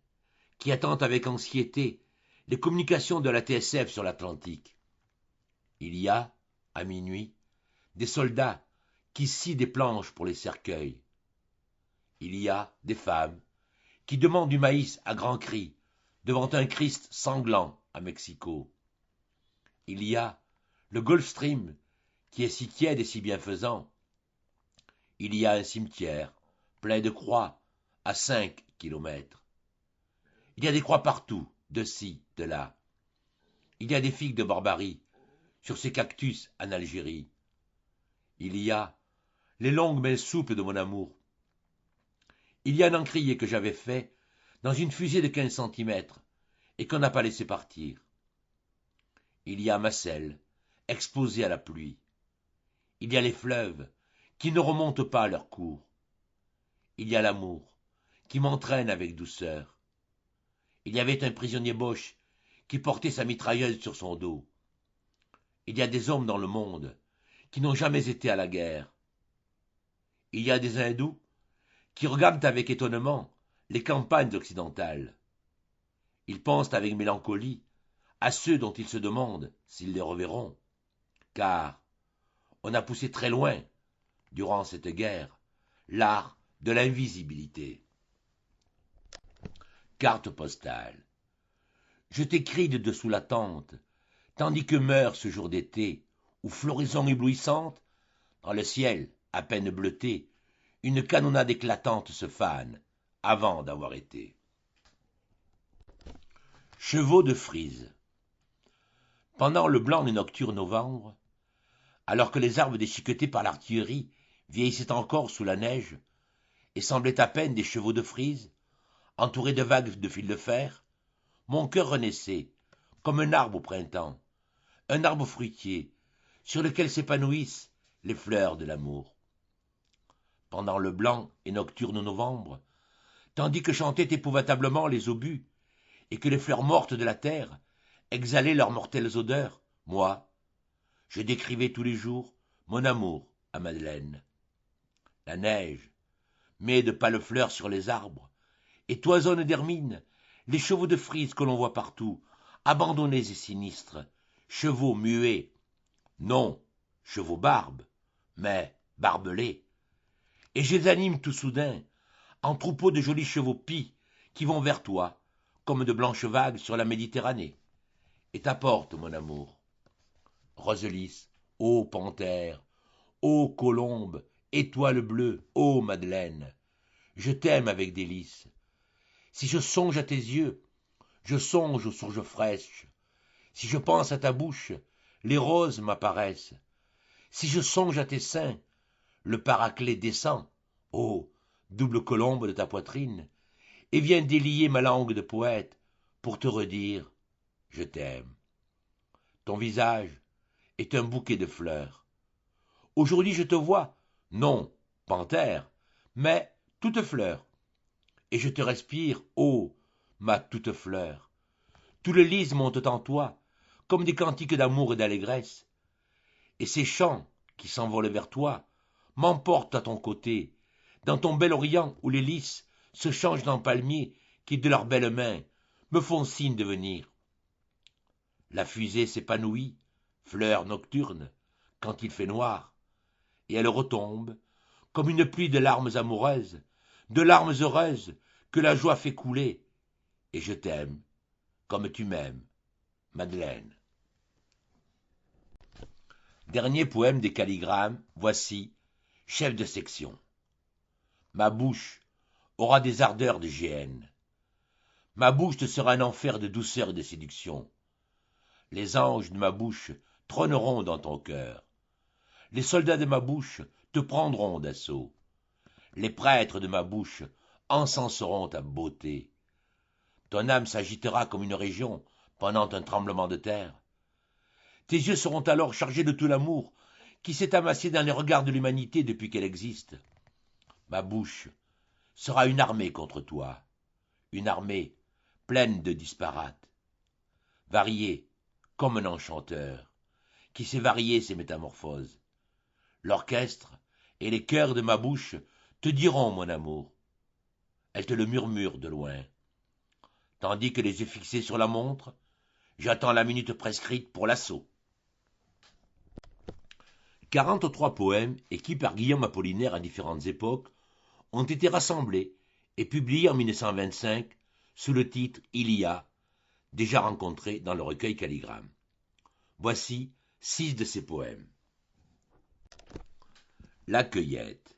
A: qui attend avec anxiété les communications de la TSF sur l'Atlantique. Il y a, à minuit, des soldats qui scient des planches pour les cercueils. Il y a des femmes qui demandent du maïs à grands cris devant un Christ sanglant à Mexico. Il y a le Gulf Stream qui est si tiède et si bienfaisant. Il y a un cimetière plein de croix à 5 kilomètres. Il y a des croix partout, de ci, de là. Il y a des figues de barbarie sur ces cactus en Algérie. Il y a les longues mains souples de mon amour. Il y a un encrier que j'avais fait dans une fusée de 15 centimètres et qu'on n'a pas laissé partir. Il y a ma selle, exposée à la pluie. Il y a les fleuves qui ne remontent pas leur cours. Il y a l'amour qui m'entraîne avec douceur. Il y avait un prisonnier Boche qui portait sa mitrailleuse sur son dos. Il y a des hommes dans le monde qui n'ont jamais été à la guerre. Il y a des hindous qui regardent avec étonnement les campagnes occidentales. Ils pensent avec mélancolie à ceux dont ils se demandent s'ils les reverront, car on a poussé très loin, durant cette guerre, l'art de l'invisibilité. Carte postale. Je t'écris de dessous la tente, tandis que meurt ce jour d'été, où floraison éblouissante, dans le ciel à peine bleuté, une canonnade éclatante se fane, avant d'avoir été. Chevaux de frise. Pendant le blanc des nocturnes novembre, alors que les arbres déchiquetés par l'artillerie vieillissaient encore sous la neige et semblaient à peine des chevaux de frise, entourés de vagues de fil de fer, mon cœur renaissait, comme un arbre au printemps, un arbre fruitier, sur lequel s'épanouissent les fleurs de l'amour. Pendant le blanc et nocturne novembre, tandis que chantaient épouvantablement les obus, et que les fleurs mortes de la terre exhalaient leurs mortelles odeurs, moi, je décrivais tous les jours mon amour à Madeleine. La neige met de pâles fleurs sur les arbres, et toisonnent d'hermine les chevaux de frise que l'on voit partout, abandonnés et sinistres, chevaux muets, non chevaux barbes, mais barbelés, et je les anime tout soudain, en troupeaux de jolis chevaux pis qui vont vers toi, comme de blanches vagues sur la Méditerranée, et t'apportent mon amour. Roselis, ô panthère, ô colombe, étoile bleue, ô Madeleine, je t'aime avec délice. Si je songe à tes yeux, je songe aux sourges fraîches. Si je pense à ta bouche, les roses m'apparaissent. Si je songe à tes seins, le paraclet descend, ô double colombe de ta poitrine, et vient délier ma langue de poète pour te redire « Je t'aime ». Ton visage est un bouquet de fleurs. Aujourd'hui je te vois, non panthère, mais toute fleur, et je te respire, ô ma toute fleur. Tout le lys monte en toi, comme des cantiques d'amour et d'allégresse, et ces chants qui s'envolent vers toi m'emportent à ton côté, dans ton bel orient où les lys se changent en palmiers qui de leurs belles mains me font signe de venir. La fusée s'épanouit, fleur nocturne, quand il fait noir, et elle retombe, comme une pluie de larmes amoureuses, de larmes heureuses que la joie fait couler, et je t'aime, comme tu m'aimes, Madeleine. Dernier poème des calligrammes, voici, chef de section. Ma bouche aura des ardeurs de géhenne. Ma bouche te sera un enfer de douceur et de séduction. Les anges de ma bouche trôneront dans ton cœur. Les soldats de ma bouche te prendront d'assaut. Les prêtres de ma bouche encenseront ta beauté. Ton âme s'agitera comme une région pendant un tremblement de terre. Tes yeux seront alors chargés de tout l'amour qui s'est amassé dans les regards de l'humanité depuis qu'elle existe. Ma bouche sera une armée contre toi, une armée pleine de disparates, variée comme un enchanteur, qui sait varier ses métamorphoses. L'orchestre et les chœurs de ma bouche te diront mon amour. Elles te le murmurent de loin. Tandis que les yeux fixés sur la montre, j'attends la minute prescrite pour l'assaut. 43 poèmes, écrits par Guillaume Apollinaire à différentes époques, ont été rassemblés et publiés en 1925 sous le titre Ilia, déjà rencontré dans le recueil Calligramme. Voici 6 de ces poèmes. La cueillette.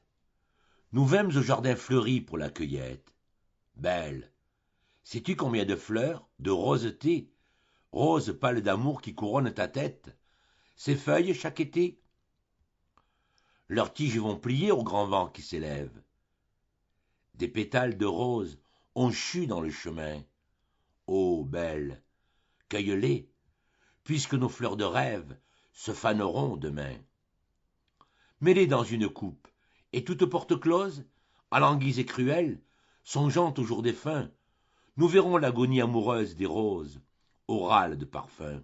A: Nous vîmes au jardin fleuri pour la cueillette. Belle, sais-tu combien de fleurs, de rosetés, roses pâles d'amour qui couronnent ta tête, ces feuilles chaque été? Leurs tiges vont plier au grand vent qui s'élève. Des pétales de roses ont chu dans le chemin. Ô belle, cueille-les, puisque nos fleurs de rêve se faneront demain. Mets-les dans une coupe, et toute porte close, alanguise et cruelle, songeant au jour défunt, nous verrons l'agonie amoureuse des roses, au râle de parfum.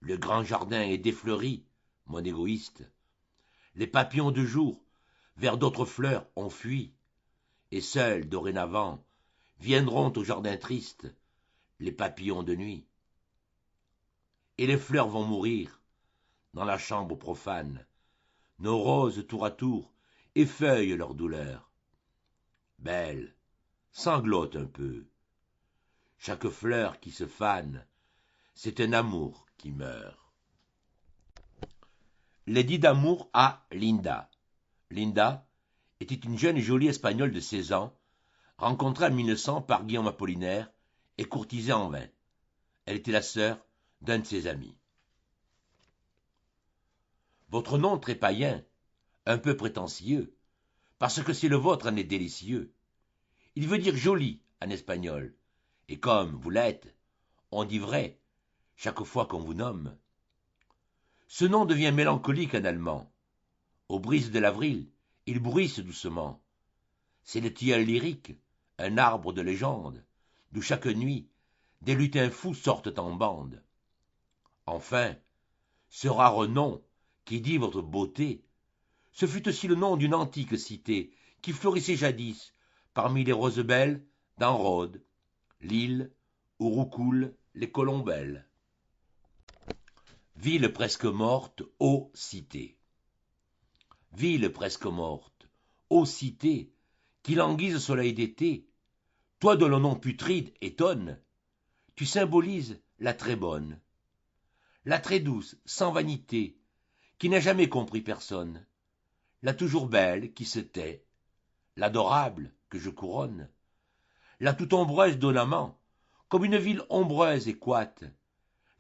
A: Le grand jardin est défleuri, mon égoïste. Les papillons de jour, vers d'autres fleurs, ont fui, et seuls, dorénavant, viendront au jardin triste, les papillons de nuit. Et les fleurs vont mourir, dans la chambre profane, nos roses tour à tour effeuillent leur douleur. Belle, sanglote un peu. Chaque fleur qui se fane, c'est un amour qui meurt. Lady d'amour à Linda. Linda était une jeune et jolie espagnole de 16 ans, rencontrée en 1900 par Guillaume Apollinaire et courtisée en vain. Elle était la sœur d'un de ses amis. Votre nom très païen, un peu prétentieux, parce que c'est le vôtre en est délicieux. Il veut dire joli en espagnol, et comme vous l'êtes, on dit vrai chaque fois qu'on vous nomme. Ce nom devient mélancolique en allemand. Aux brises de l'avril, il bruisse doucement. C'est le tilleul lyrique, un arbre de légende, d'où chaque nuit, des lutins fous sortent en bande. Enfin, ce rare nom qui dit votre beauté, ce fut aussi le nom d'une antique cité qui florissait jadis parmi les roses belles dans Rhodes, l'île où roucoulent les colombelles. Ville presque morte, ô cité. Ville presque morte, ô cité, qui languise au soleil d'été, toi dont le nom putride étonne, tu symbolises la très bonne, la très douce, sans vanité, qui n'a jamais compris personne, la toujours belle qui se tait, l'adorable que je couronne, la toute ombreuse donnamment, comme une ville ombreuse et coite,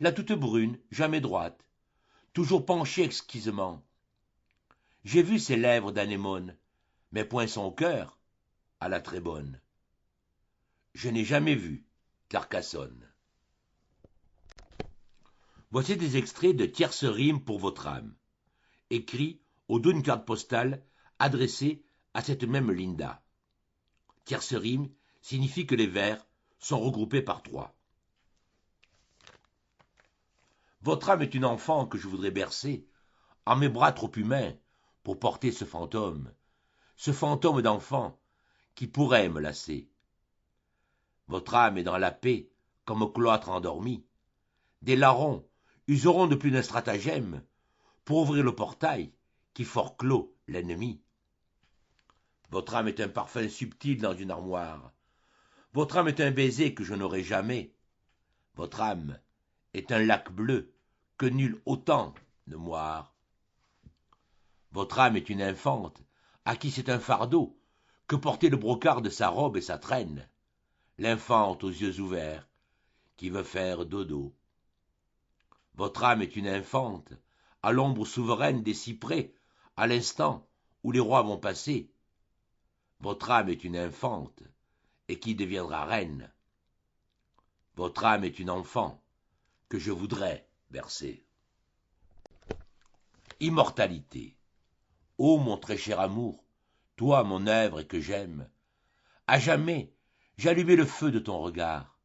A: la toute brune, jamais droite, toujours penchée exquisement. J'ai vu ses lèvres d'anémone, mais point son cœur, à la très bonne. Je n'ai jamais vu Carcassonne. Voici des extraits de Tierces rimes pour votre âme, écrits au dos d'une carte postale adressée à cette même Linda. Tierces rimes signifie que les vers sont regroupés par 3. Votre âme est une enfant que je voudrais bercer, en mes bras trop humains, pour porter ce fantôme d'enfant qui pourrait me lasser. Votre âme est dans la paix, comme au cloître endormi. Des larrons useront de plus d'un stratagème pour ouvrir le portail qui forclôt l'ennemi. Votre âme est un parfum subtil dans une armoire. Votre âme est un baiser que je n'aurai jamais. Votre âme est un lac bleu que nul autant ne moire. Votre âme est une infante à qui c'est un fardeau que porter le brocart de sa robe et sa traîne. L'infante aux yeux ouverts qui veut faire dodo. Votre âme est une infante à l'ombre souveraine des cyprès à l'instant où les rois vont passer. Votre âme est une infante et qui deviendra reine. Votre âme est une enfant que je voudrais bercer. Immortalité. Ô mon très cher amour, toi mon œuvre et que j'aime, à jamais j'allumai le feu de ton regard.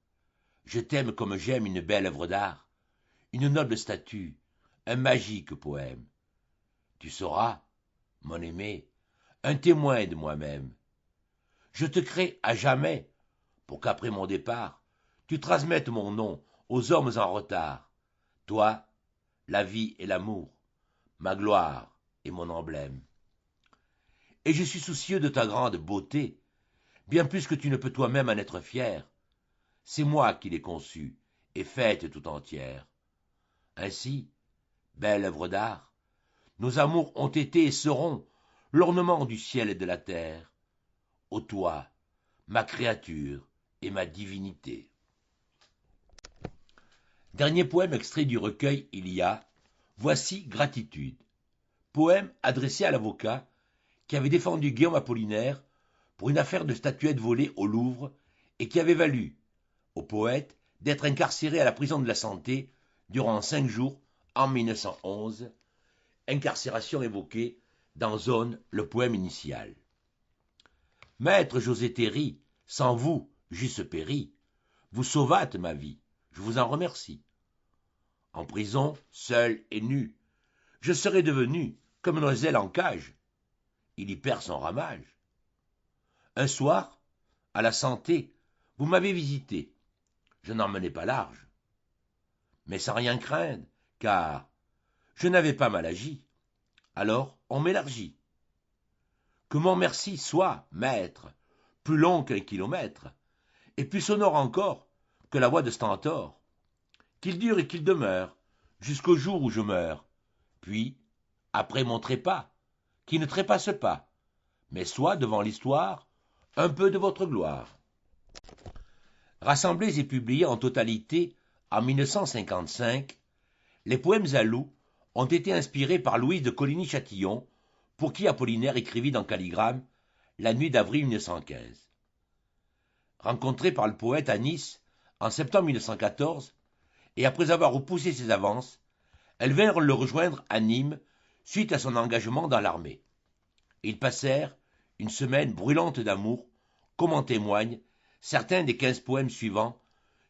A: Je t'aime comme j'aime une belle œuvre d'art, une noble statue, un magique poème. Tu seras, mon aimé, un témoin de moi-même. Je te crée à jamais, pour qu'après mon départ, tu transmettes mon nom aux hommes en retard. Toi, la vie et l'amour, ma gloire et mon emblème. Et je suis soucieux de ta grande beauté, bien plus que tu ne peux toi-même en être fier. C'est moi qui l'ai conçue et faite tout entière. Ainsi, belle œuvre d'art, nos amours ont été et seront l'ornement du ciel et de la terre. Ô toi, ma créature et ma divinité. Dernier poème extrait du recueil Il y a, voici Gratitude. Poème adressé à l'avocat qui avait défendu Guillaume Apollinaire pour une affaire de statuettes volées au Louvre et qui avait valu au poète d'être incarcéré à la prison de la Santé durant 5 jours en 1911, incarcération évoquée dans Zone, le poème initial. Maître José Théry, sans vous, j'eusse péri. Vous sauvâtes ma vie, je vous en remercie. En prison, seul et nu, je serais devenu comme une oiselle en cage. Il y perd son ramage. Un soir, à la Santé, vous m'avez visité. Je n'en menais pas large, mais sans rien craindre, car je n'avais pas mal agi. Alors on m'élargit. Que mon merci soit, maître, plus long qu'1 kilomètre, et plus sonore encore que la voix de Stentor, qu'il dure et qu'il demeure, jusqu'au jour où je meurs, puis, après mon trépas, qui ne trépasse pas, mais soit devant l'histoire, un peu de votre gloire. Rassemblés et publiés en totalité en 1955, les poèmes à loup ont été inspirés par Louise de Coligny-Châtillon, pour qui Apollinaire écrivit dans Calligramme la nuit d'avril 1915. Rencontrée par le poète à Nice en septembre 1914, et après avoir repoussé ses avances, elles vinrent le rejoindre à Nîmes suite à son engagement dans l'armée. Ils passèrent une semaine brûlante d'amour, comme en témoignent certains des 15 poèmes suivants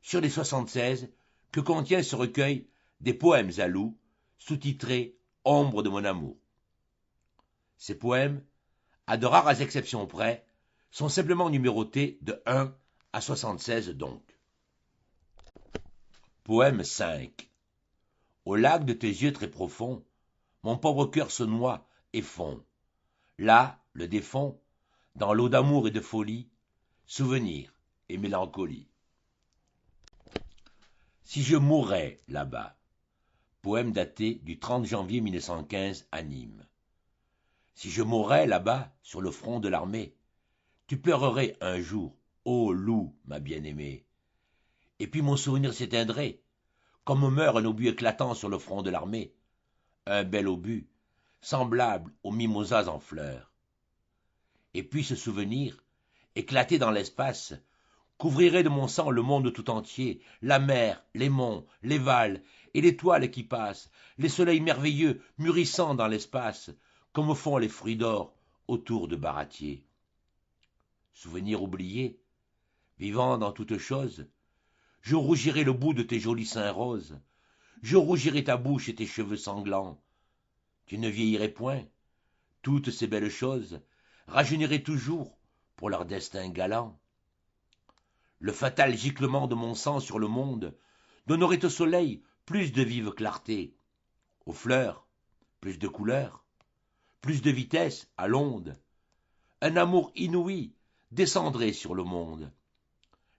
A: sur les 76 que contient ce recueil des poèmes à loup, sous-titré Ombre de mon amour. Ces poèmes, à de rares exceptions près, sont simplement numérotés de 1 à 76 donc. Poème 5. Au lac de tes yeux très profonds, mon pauvre cœur se noie et fond. Là, le défend, dans l'eau d'amour et de folie, souvenir et mélancolie. Si je mourais là-bas. Poème daté du 30 janvier 1915 à Nîmes. Si je mourais là-bas, sur le front de l'armée, tu pleurerais un jour, ô loup, ma bien-aimée. Et puis mon souvenir s'éteindrait, comme meurt un obus éclatant sur le front de l'armée, un bel obus, semblable aux mimosas en fleurs. Et puis ce souvenir, éclaté dans l'espace, couvrirait de mon sang le monde tout entier, la mer, les monts, les vals, et l'étoile qui passe, les soleils merveilleux mûrissant dans l'espace, comme font les fruits d'or autour de baratiers. Souvenir oublié, vivant dans toute chose, je rougirai le bout de tes jolis seins roses, je rougirai ta bouche et tes cheveux sanglants. Tu ne vieillirais point, toutes ces belles choses rajeuniraient toujours pour leur destin galant. Le fatal giclement de mon sang sur le monde donnerait au soleil plus de vive clarté, aux fleurs plus de couleurs, plus de vitesse à l'onde. Un amour inouï descendrait sur le monde.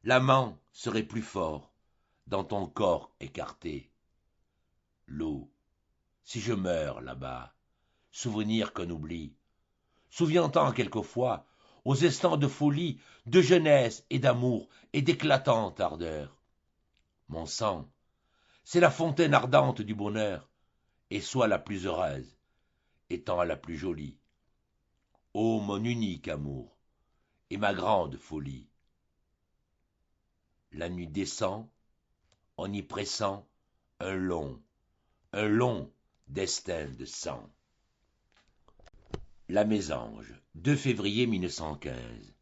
A: L'amant serait plus fort dans ton corps écarté. L'eau, si je meurs là-bas, souvenir qu'on oublie, souviens-t'en quelquefois aux instants de folie, de jeunesse et d'amour et d'éclatante ardeur. Mon sang, c'est la fontaine ardente du bonheur, et sois la plus heureuse, étant la plus jolie. Ô mon unique amour, et ma grande folie. La nuit descend, en y pressant un long destin de sang. La Mésange, 2 février 1915.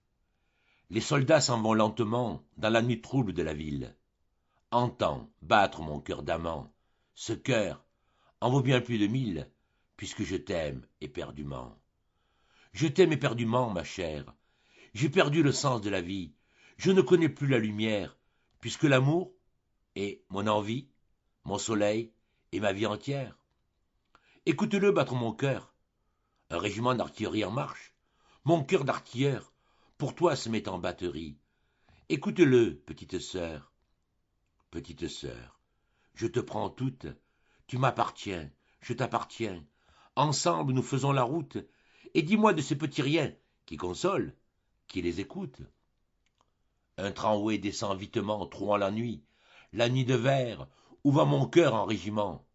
A: Les soldats s'en vont lentement dans la nuit trouble de la ville. Entends battre mon cœur d'amant. Ce cœur en vaut bien plus de 1000, puisque je t'aime éperdument. Je t'aime éperdument, ma chère. J'ai perdu le sens de la vie. Je ne connais plus la lumière, puisque l'amour est mon envie, mon soleil et ma vie entière. Écoute-le battre mon cœur. Un régiment d'artillerie en marche. Mon cœur d'artilleur, pour toi se met en batterie. Écoute-le, petite sœur. Petite sœur, je te prends toute, tu m'appartiens, je t'appartiens. Ensemble nous faisons la route, et dis-moi de ces petits riens qui consolent, qui les écoutent. Un tramway descend vitement, trouant la nuit de verre, où va mon cœur en régiment.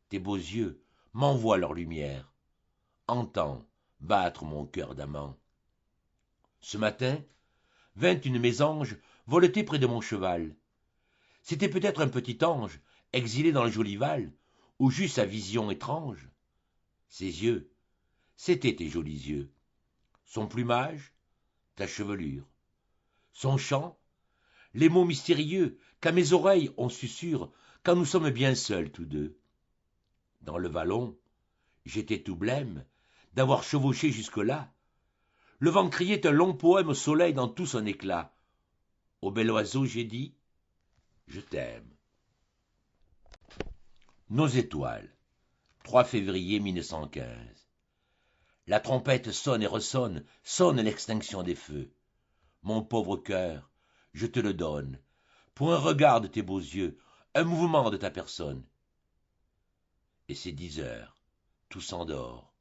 A: Tes beaux yeux m'envoient leur lumière. Entends battre mon cœur d'amant. Ce matin, vint une mésange voleter près de mon cheval. C'était peut-être un petit ange, exilé dans le joli Val, ou juste sa vision étrange. Ses yeux, c'étaient tes jolis yeux. Son plumage, ta chevelure. Son chant, les mots mystérieux qu'à mes oreilles on susurre quand nous sommes bien seuls tous deux. Dans le vallon, j'étais tout blême d'avoir chevauché jusque-là. Le vent criait un long poème au soleil dans tout son éclat. Au bel oiseau, j'ai dit, je t'aime. Nos étoiles, 3 février 1915. La trompette sonne et ressonne, sonne l'extinction des feux. Mon pauvre cœur, je te le donne, pour un regard de tes beaux yeux, un mouvement de ta personne. Et c'est 10 heures, tout s'endort.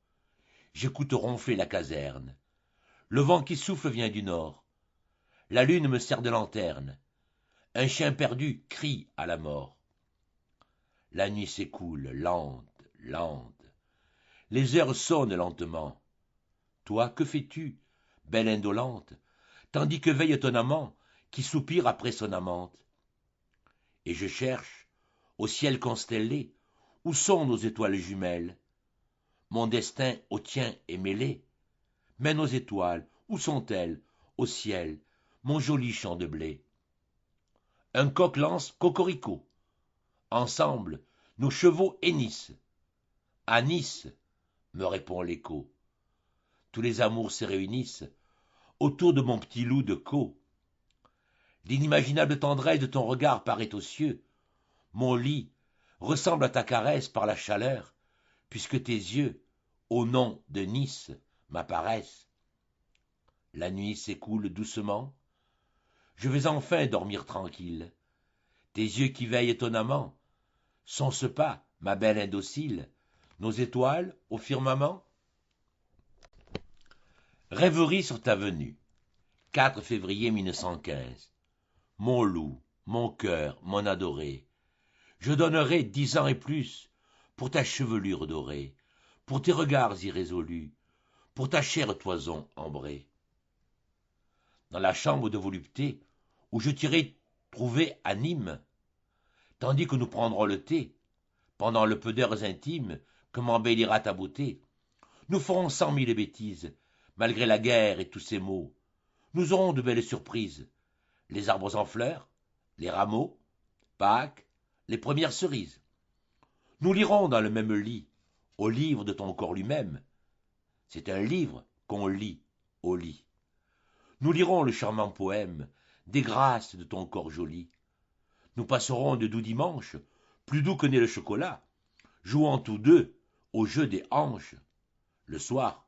A: J'écoute ronfler la caserne. Le vent qui souffle vient du nord. La lune me sert de lanterne. Un chien perdu crie à la mort. La nuit s'écoule, lente, lente. Les heures sonnent lentement. Toi, que fais-tu, belle indolente, tandis que veille ton amant, qui soupire après son amante? Et je cherche, au ciel constellé, où sont nos étoiles jumelles? Mon destin au tien est mêlé. Mais nos étoiles, où sont-elles, au ciel, mon joli champ de blé? Un coq lance cocorico. Ensemble, nos chevaux hennissent. À Nice, me répond l'écho. Tous les amours se réunissent autour de mon petit loup de Caux. L'inimaginable tendresse de ton regard paraît aux cieux. Mon lit ressemble à ta caresse par la chaleur, puisque tes yeux, au nom de Nice, m'apparaissent. La nuit s'écoule doucement. Je vais enfin dormir tranquille. Tes yeux qui veillent étonnamment, sont-ce pas, ma belle indocile, nos étoiles au firmament? Rêverie sur ta venue. 4 février 1915. Mon loup, mon cœur, mon adoré, je donnerai 10 ans et plus pour ta chevelure dorée, pour tes regards irrésolus, pour ta chère toison ambrée. Dans la chambre de volupté où je t'irai trouver à Nîmes, tandis que nous prendrons le thé, pendant le peu d'heures intimes que m'embellira ta beauté, nous ferons 100 000 bêtises, malgré la guerre et tous ses maux. Nous aurons de belles surprises, les arbres en fleurs, les rameaux, Pâques, les premières cerises. Nous lirons dans le même lit, au livre de ton corps lui-même. C'est un livre qu'on lit au lit. Nous lirons le charmant poème des grâces de ton corps joli. Nous passerons de doux dimanches, plus doux que n'est le chocolat, jouant tous deux au jeu des hanches. Le soir,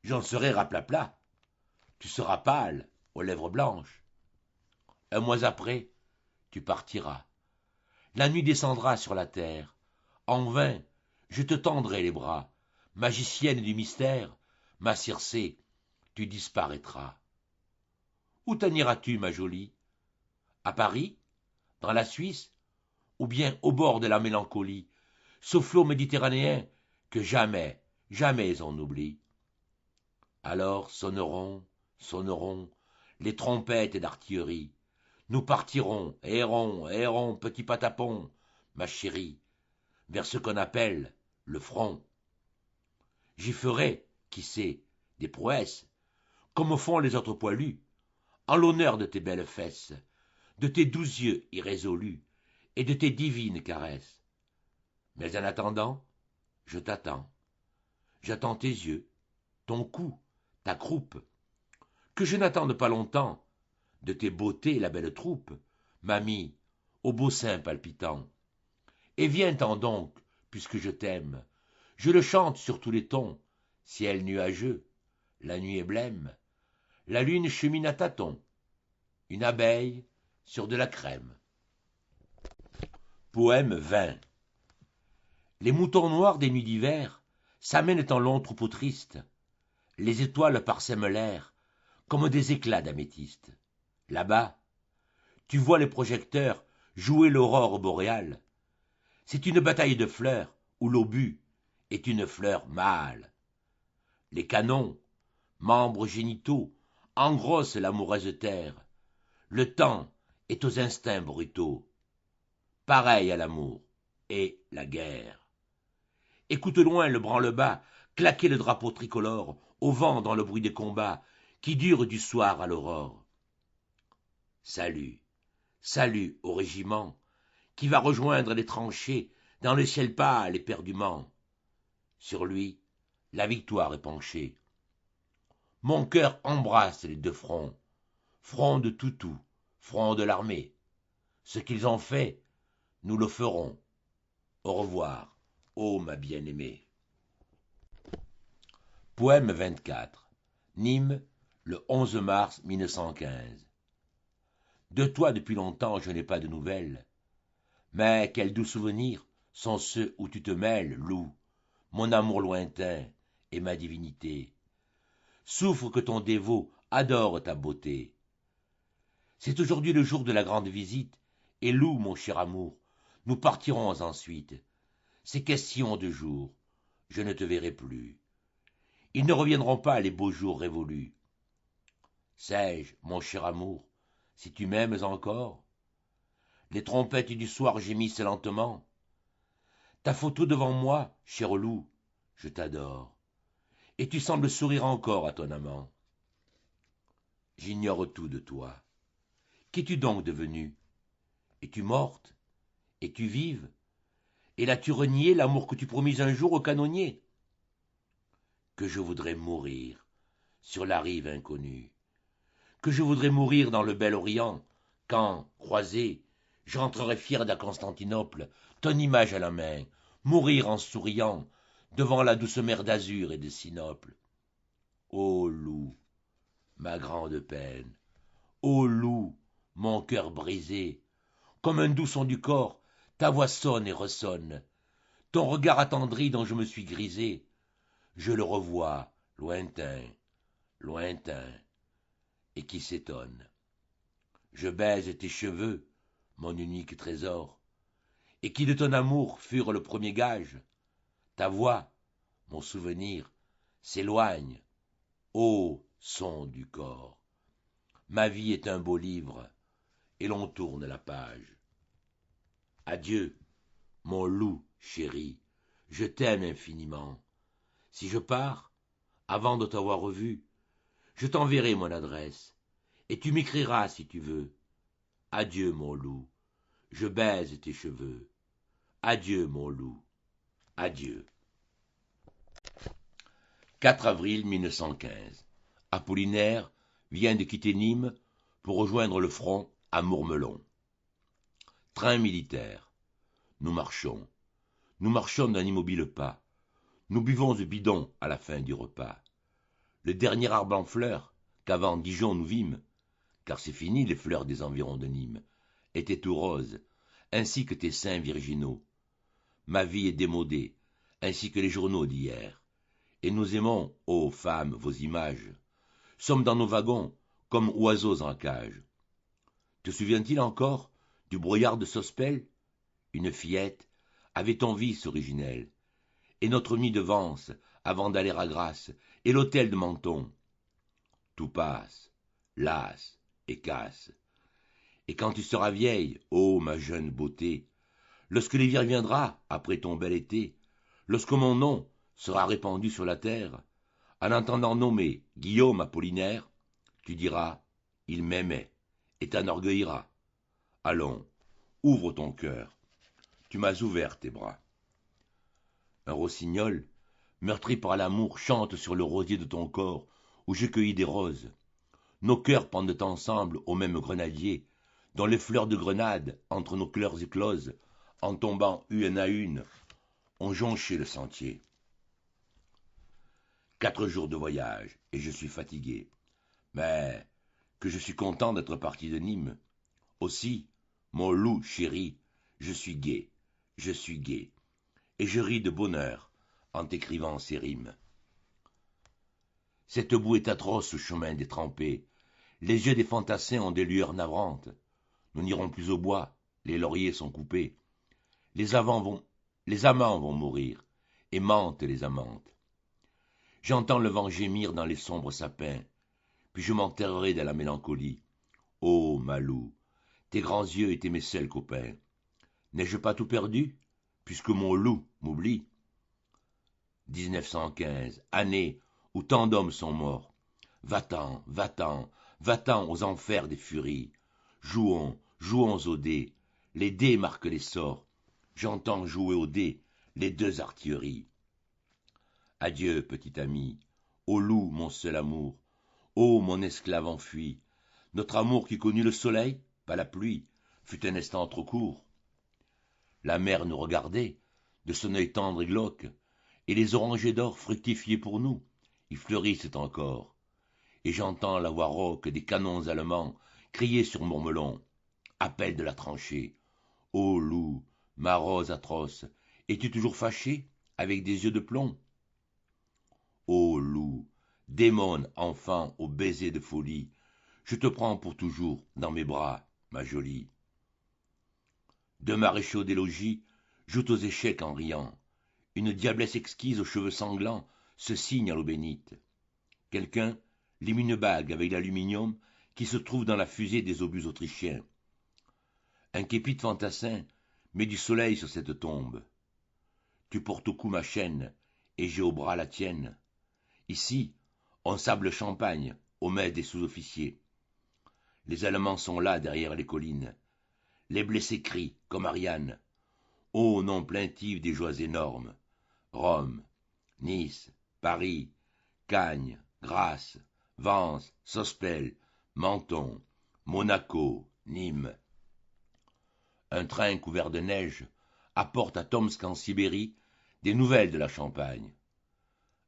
A: j'en serai raplapla. Tu seras pâle, aux lèvres blanches. Un mois après, tu partiras. La nuit descendra sur la terre. En vain, je te tendrai les bras. Magicienne du mystère, ma Circé, tu disparaîtras. Où t'en iras-tu, ma jolie? À Paris? Dans la Suisse? Ou bien au bord de la mélancolie, ce flot méditerranéen que jamais, jamais on n'oublie? Alors sonneront, sonneront les trompettes d'artillerie. Nous partirons, errons, errons, petit patapon, ma chérie, vers ce qu'on appelle le front. J'y ferai, qui sait, des prouesses, comme font les autres poilus, en l'honneur de tes belles fesses, de tes doux yeux irrésolus et de tes divines caresses. Mais en attendant, je t'attends. J'attends tes yeux, ton cou, ta croupe. Que je n'attende pas longtemps, de tes beautés la belle troupe, mamie, au beau sein palpitant. Et viens-t'en donc, puisque je t'aime, Je le chante sur tous les tons, ciel nuageux, la nuit est blême, la lune chemine à tâtons, une abeille sur de la crème. Poème 20. Les moutons noirs des nuits d'hiver s'amènent en longs troupeaux tristes. Les étoiles parsèment l'air comme des éclats d'améthyste. Là-bas, tu vois les projecteurs jouer l'aurore boréale. C'est une bataille de fleurs où l'obus est une fleur mâle. Les canons, membres génitaux, engrossent l'amoureuse terre. Le temps est aux instincts brutaux, pareil à l'amour et la guerre. Écoute loin le branle-bas, claquer le drapeau tricolore, au vent dans le bruit des combats, qui durent du soir à l'aurore. Salut, salut au régiment, qui va rejoindre les tranchées, dans le ciel pâle éperdument. Sur lui, la victoire est penchée. Mon cœur embrasse les deux fronts, front de Toutou, front de l'armée. Ce qu'ils ont fait, nous le ferons. Au revoir, ô ma bien-aimée. Poème 24. Nîmes, le 11 mars 1915. De toi depuis longtemps je n'ai pas de nouvelles. Mais quels doux souvenirs sont ceux où tu te mêles, loup, mon amour lointain et ma divinité. Souffre que ton dévot adore ta beauté. C'est aujourd'hui le jour de la grande visite, et loup, mon cher amour, nous partirons ensuite. C'est question de jours, je ne te verrai plus. Ils ne reviendront pas les beaux jours révolus. Sais-je, mon cher amour, si tu m'aimes encore? Les trompettes du soir gémissent lentement. Ta photo devant moi, cher loup, je t'adore. Et tu sembles sourire encore à ton amant. J'ignore tout de toi. Qu'es-tu donc devenue? Es-tu morte? Es-tu vive? Et l'as-tu renié l'amour que tu promis un jour au canonnier? Que je voudrais mourir sur la rive inconnue, que je voudrais mourir dans le bel Orient, quand, croisé, j'entrerai fier d'à Constantinople, ton image à la main, mourir en souriant, devant la douce mer d'azur et de Sinople. Ô loup, ma grande peine, ô loup, mon cœur brisé, comme un doux son du corps, ta voix sonne et ressonne, ton regard attendri dont je me suis grisé, je le revois, lointain, lointain, et qui s'étonne. Je baise tes cheveux, mon unique trésor, et qui de ton amour furent le premier gage. Ta voix, mon souvenir, s'éloigne, ô son du corps. Ma vie est un beau livre, et l'on tourne la page. Adieu, mon loup chéri, je t'aime infiniment. Si je pars, avant de t'avoir revu, je t'enverrai mon adresse, et tu m'écriras si tu veux. Adieu, mon loup, je baise tes cheveux. Adieu, mon loup, adieu. 4 avril 1915. Apollinaire vient de quitter Nîmes pour rejoindre le front à Mourmelon. Train militaire. Nous marchons d'un immobile pas. Nous buvons du bidon à la fin du repas. Le dernier arbre en fleurs qu'avant Dijon nous vîmes, car c'est fini les fleurs des environs de Nîmes, était tout rose, ainsi que tes seins virginaux. Ma vie est démodée, ainsi que les journaux d'hier. Et nous aimons, ô femmes, vos images. Sommes dans nos wagons, comme oiseaux en cage. Te souvient-il encore du brouillard de Sospel? Une fillette avait ton vice originel, et notre nid de Vence, avant d'aller à Grasse, et l'hôtel de Menton. Tout passe, lasse et casse. Et quand tu seras vieille, ô ma jeune beauté, lorsque l'hiver viendra, après ton bel été, lorsque mon nom sera répandu sur la terre, en entendant nommer Guillaume Apollinaire, tu diras, il m'aimait, et t'enorgueillira. Allons, ouvre ton cœur, tu m'as ouvert tes bras. Un rossignol, meurtri par l'amour, chante sur le rosier de ton corps, où j'ai cueilli des roses. Nos cœurs pendent ensemble au même grenadier, dont les fleurs de grenade, entre nos cœurs écloses, en tombant une à une, ont jonché le sentier. 4 jours de voyage, et je suis fatigué. Mais que je suis content d'être parti de Nîmes. Aussi, mon loup chéri, je suis gai, et je ris de bonheur en t'écrivant ces rimes. Cette boue est atroce au chemin des trempés, les yeux des fantassins ont des lueurs navrantes. Nous n'irons plus au bois, les lauriers sont coupés. Les amants vont mourir, et mentent les amantes. J'entends le vent gémir dans les sombres sapins, puis je m'enterrerai dans la mélancolie. Ô Malou, tes grands yeux étaient mes seuls copains. N'ai-je pas tout perdu, puisque mon loup m'oublie? 1915, année où tant d'hommes sont morts. Va-t'en, va-t'en, va-t'en aux enfers des furies. Jouons, jouons aux dés. Les dés marquent les sorts. J'entends jouer aux dés les deux artilleries. Adieu, petit ami. Ô loup, mon seul amour. Ô mon esclave enfui. Notre amour qui connut le soleil, pas la pluie, fut un instant trop court. La mer nous regardait, de son œil tendre et glauque, et les orangers d'or fructifiaient pour nous, ils fleurissent encore. Et j'entends la voix rauque des canons allemands crier sur Mourmelon. Appel de la tranchée. Ô loup, ma rose atroce, es-tu toujours fâché, avec des yeux de plomb? Ô loup, démon enfant au baiser de folie, je te prends pour toujours dans mes bras, ma jolie. Deux maréchaux des logis jouent aux échecs en riant. Une diablesse exquise aux cheveux sanglants se signe à l'eau bénite. Quelqu'un lime une bague avec l'aluminium qui se trouve dans la fusée des obus autrichiens. Un képi de fantassin met du soleil sur cette tombe. Tu portes au cou ma chaîne, et j'ai au bras la tienne. Ici, on sable champagne, au mets des sous-officiers. Les Allemands sont là derrière les collines. Les blessés crient, comme Ariane. Ô nom plaintif des joies énormes. Rome, Nice, Paris, Cagnes, Grasse, Vence, Sospel, Menton, Monaco, Nîmes. Un train couvert de neige apporte à Tomsk en Sibérie des nouvelles de la Champagne.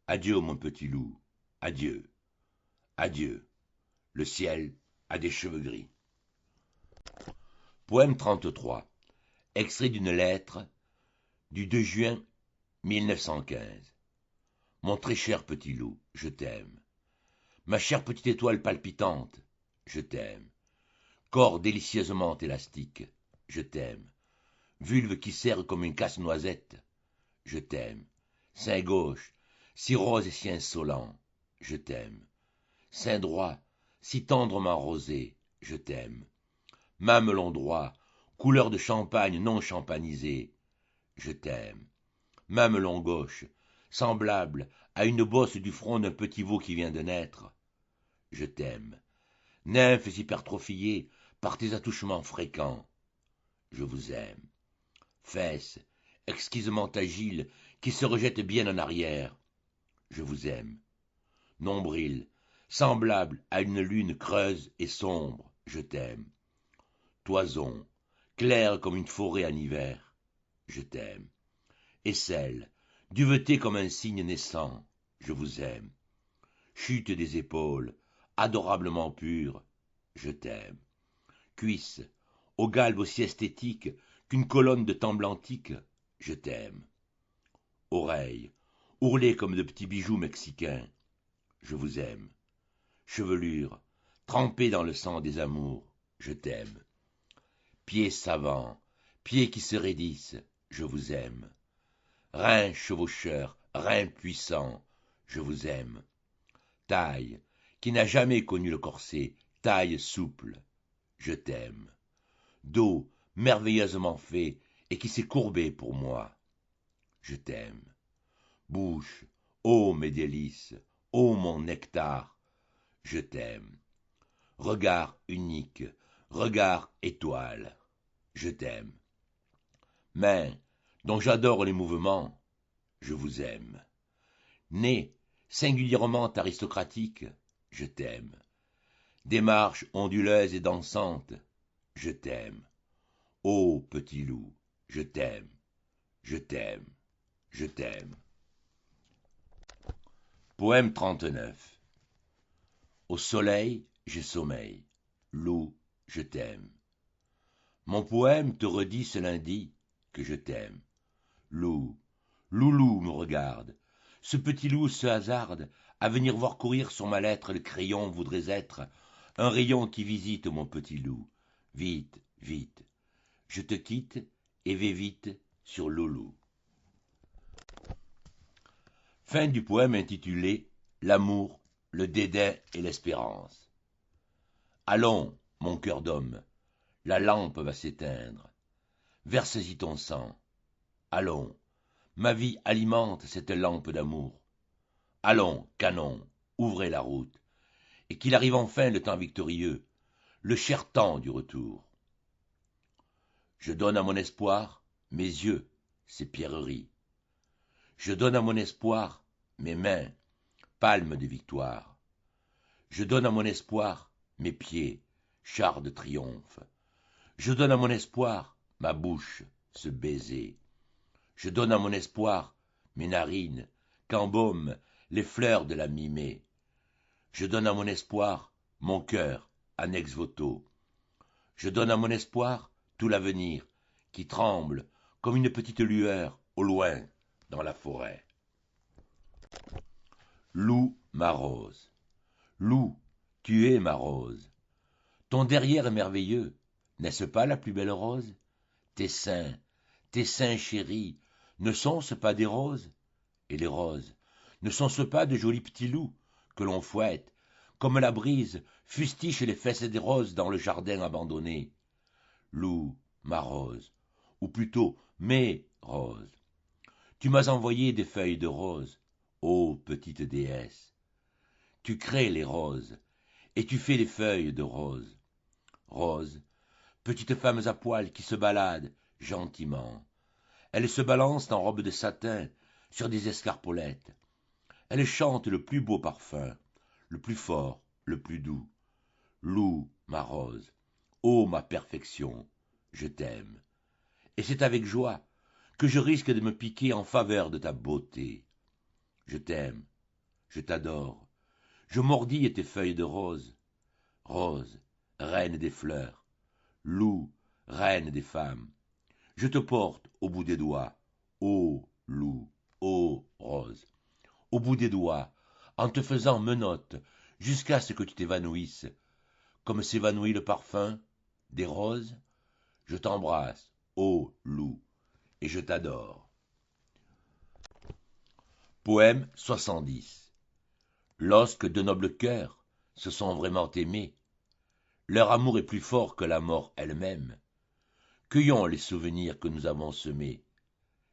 A: Adieu, mon petit loup, adieu, adieu. Le ciel a des cheveux gris. Poème 33. Extrait d'une lettre du 2 juin 1915. Mon très cher petit loup, je t'aime. Ma chère petite étoile palpitante, je t'aime. Corps délicieusement élastique, je t'aime. Vulve qui serre comme une casse-noisette, je t'aime. Sein gauche, si rose et si insolent, je t'aime. Sein droit, si tendrement rosé, je t'aime. Mamelon droit, couleur de champagne non champanisé, je t'aime. Mamelon gauche, semblable à une bosse du front d'un petit veau qui vient de naître, je t'aime. Nymphes hypertrophiées par tes attouchements fréquents, je vous aime. Fesses, exquisement agiles, qui se rejettent bien en arrière, je vous aime. Nombril, semblable à une lune creuse et sombre, je t'aime. Toison, claire comme une forêt en hiver, je t'aime. Aisselle, duvetée comme un cygne naissant, je vous aime. Chute des épaules, adorablement pure, je t'aime. Cuisses, au galbe aussi esthétique qu'une colonne de temple antique, je t'aime. Oreilles, ourlées comme de petits bijoux mexicains, je vous aime. Chevelure, trempée dans le sang des amours, je t'aime. Pieds savants, pieds qui se raidissent, je vous aime. Reins chevaucheurs, reins puissants, je vous aime. Taille, qui n'a jamais connu le corset, taille souple, je t'aime. Dos merveilleusement fait et qui s'est courbé pour moi, je t'aime. Bouche, ô mes délices, ô mon nectar, je t'aime. Regard unique, regard étoile, je t'aime. Main, dont j'adore les mouvements, je vous aime. Nez, singulièrement aristocratique, je t'aime. Démarche onduleuse et dansante, je t'aime. Ô petit loup, je t'aime, je t'aime, je t'aime. Poème 39. Au soleil, j'ai sommeil. Loup, je t'aime. Mon poème te redit ce lundi que je t'aime. Loup, loup me regarde. Ce petit loup se hasarde à venir voir courir sur ma lettre le crayon voudrait être un rayon qui visite mon petit loup. Vite, vite, je te quitte et vais vite sur Loulou. Fin du poème intitulé L'amour, le dédain et l'espérance. Allons, mon cœur d'homme, la lampe va s'éteindre. Verse-y ton sang. Allons, ma vie alimente cette lampe d'amour. Allons, canon, ouvrez la route, et qu'il arrive enfin le temps victorieux, le cher temps du retour. Je donne à mon espoir mes yeux, ces pierreries. Je donne à mon espoir mes mains, palmes de victoire. Je donne à mon espoir mes pieds, chars de triomphe. Je donne à mon espoir ma bouche, ce baiser. Je donne à mon espoir mes narines, qu'embaument les fleurs de la mimée. Je donne à mon espoir mon cœur, annex voto. Je donne à mon espoir tout l'avenir, qui tremble comme une petite lueur au loin dans la forêt. Loup, ma rose. Loup, tu es ma rose. Ton derrière est merveilleux, n'est-ce pas la plus belle rose? Tes seins chéris, ne sont-ce pas des roses? Et les roses, ne sont-ce pas de jolis petits loups que l'on fouette, comme la brise fustiche les fesses des roses dans le jardin abandonné? Loup, ma rose, ou plutôt mes roses. Tu m'as envoyé des feuilles de rose, ô petite déesse. Tu crées les roses, et tu fais les feuilles de rose. Rose, petites femmes à poil qui se baladent gentiment. Elles se balancent en robe de satin sur des escarpolettes. Elles chantent le plus beau parfum, le plus fort, le plus doux. Loup, ma rose, ô ma perfection, je t'aime. Et c'est avec joie que je risque de me piquer en faveur de ta beauté. Je t'aime, je t'adore, je mordis tes feuilles de rose. Rose, reine des fleurs, loup, reine des femmes. Je te porte au bout des doigts, ô loup, ô rose. Au bout des doigts, en te faisant menotte, jusqu'à ce que tu t'évanouisses, comme s'évanouit le parfum des roses. Je t'embrasse, ô loup, et je t'adore. Poème 70. Lorsque de nobles cœurs se sont vraiment aimés, leur amour est plus fort que la mort elle-même. Cueillons les souvenirs que nous avons semés,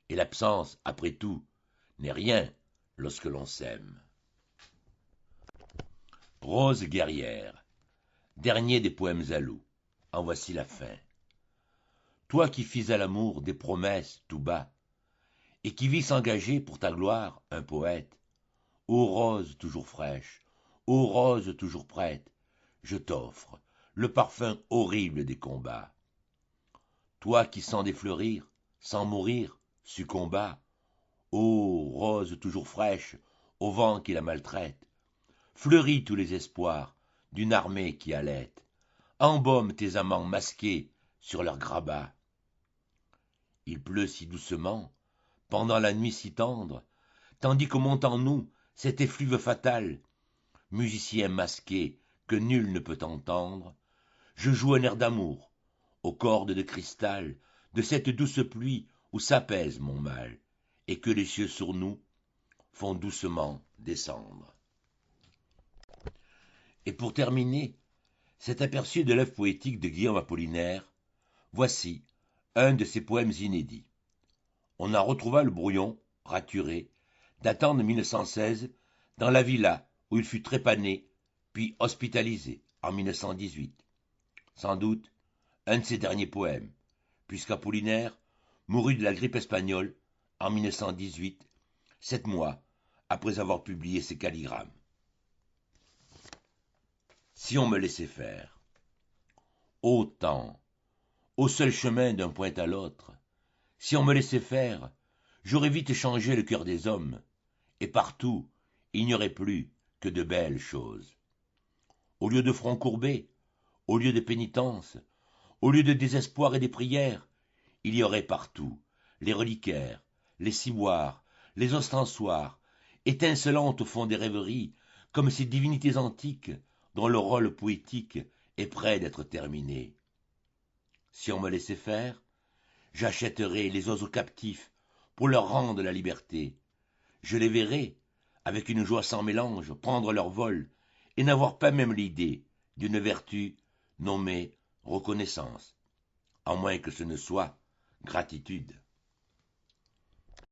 A: et l'absence, après tout, n'est rien lorsque l'on s'aime. Rose guerrière, dernier des poèmes à loup, en voici la fin. Toi qui fis à l'amour des promesses tout bas, et qui vis s'engager pour ta gloire un poète, ô rose toujours fraîche, ô rose toujours prête, je t'offre le parfum horrible des combats. Toi qui sans défleurir, sans mourir, succomba, ô rose toujours fraîche, au vent qui la maltraite, fleuris tous les espoirs d'une armée qui allaite, embaume tes amants masqués sur leurs grabats. Il pleut si doucement, pendant la nuit si tendre, tandis que monte en nous cet effluve fatal, musicien masqué que nul ne peut entendre, je joue un air d'amour, aux cordes de cristal, de cette douce pluie où s'apaise mon mal, et que les cieux sur nous font doucement descendre. Et pour terminer cet aperçu de l'œuvre poétique de Guillaume Apollinaire, voici un de ses poèmes inédits. On en retrouva le brouillon, raturé, datant de 1916, dans la villa où il fut trépané, puis hospitalisé en 1918. Sans doute un de ses derniers poèmes, puisqu'Apollinaire mourut de la grippe espagnole en 1918, 7 mois après avoir publié ses calligrammes. Si on me laissait faire. Ô temps, au seul chemin d'un point à l'autre, si on me laissait faire, j'aurais vite changé le cœur des hommes, et partout, il n'y aurait plus que de belles choses. Au lieu de front courbé, au lieu de pénitence, au lieu de désespoir et des prières, il y aurait partout les reliquaires, les ciboires, les ostensoirs, étincelantes au fond des rêveries, comme ces divinités antiques dont le rôle poétique est près d'être terminé. Si on me laissait faire, j'achèterais les oiseaux captifs pour leur rendre la liberté. Je les verrais, avec une joie sans mélange, prendre leur vol et n'avoir pas même l'idée d'une vertu nommée reconnaissance, à moins que ce ne soit gratitude.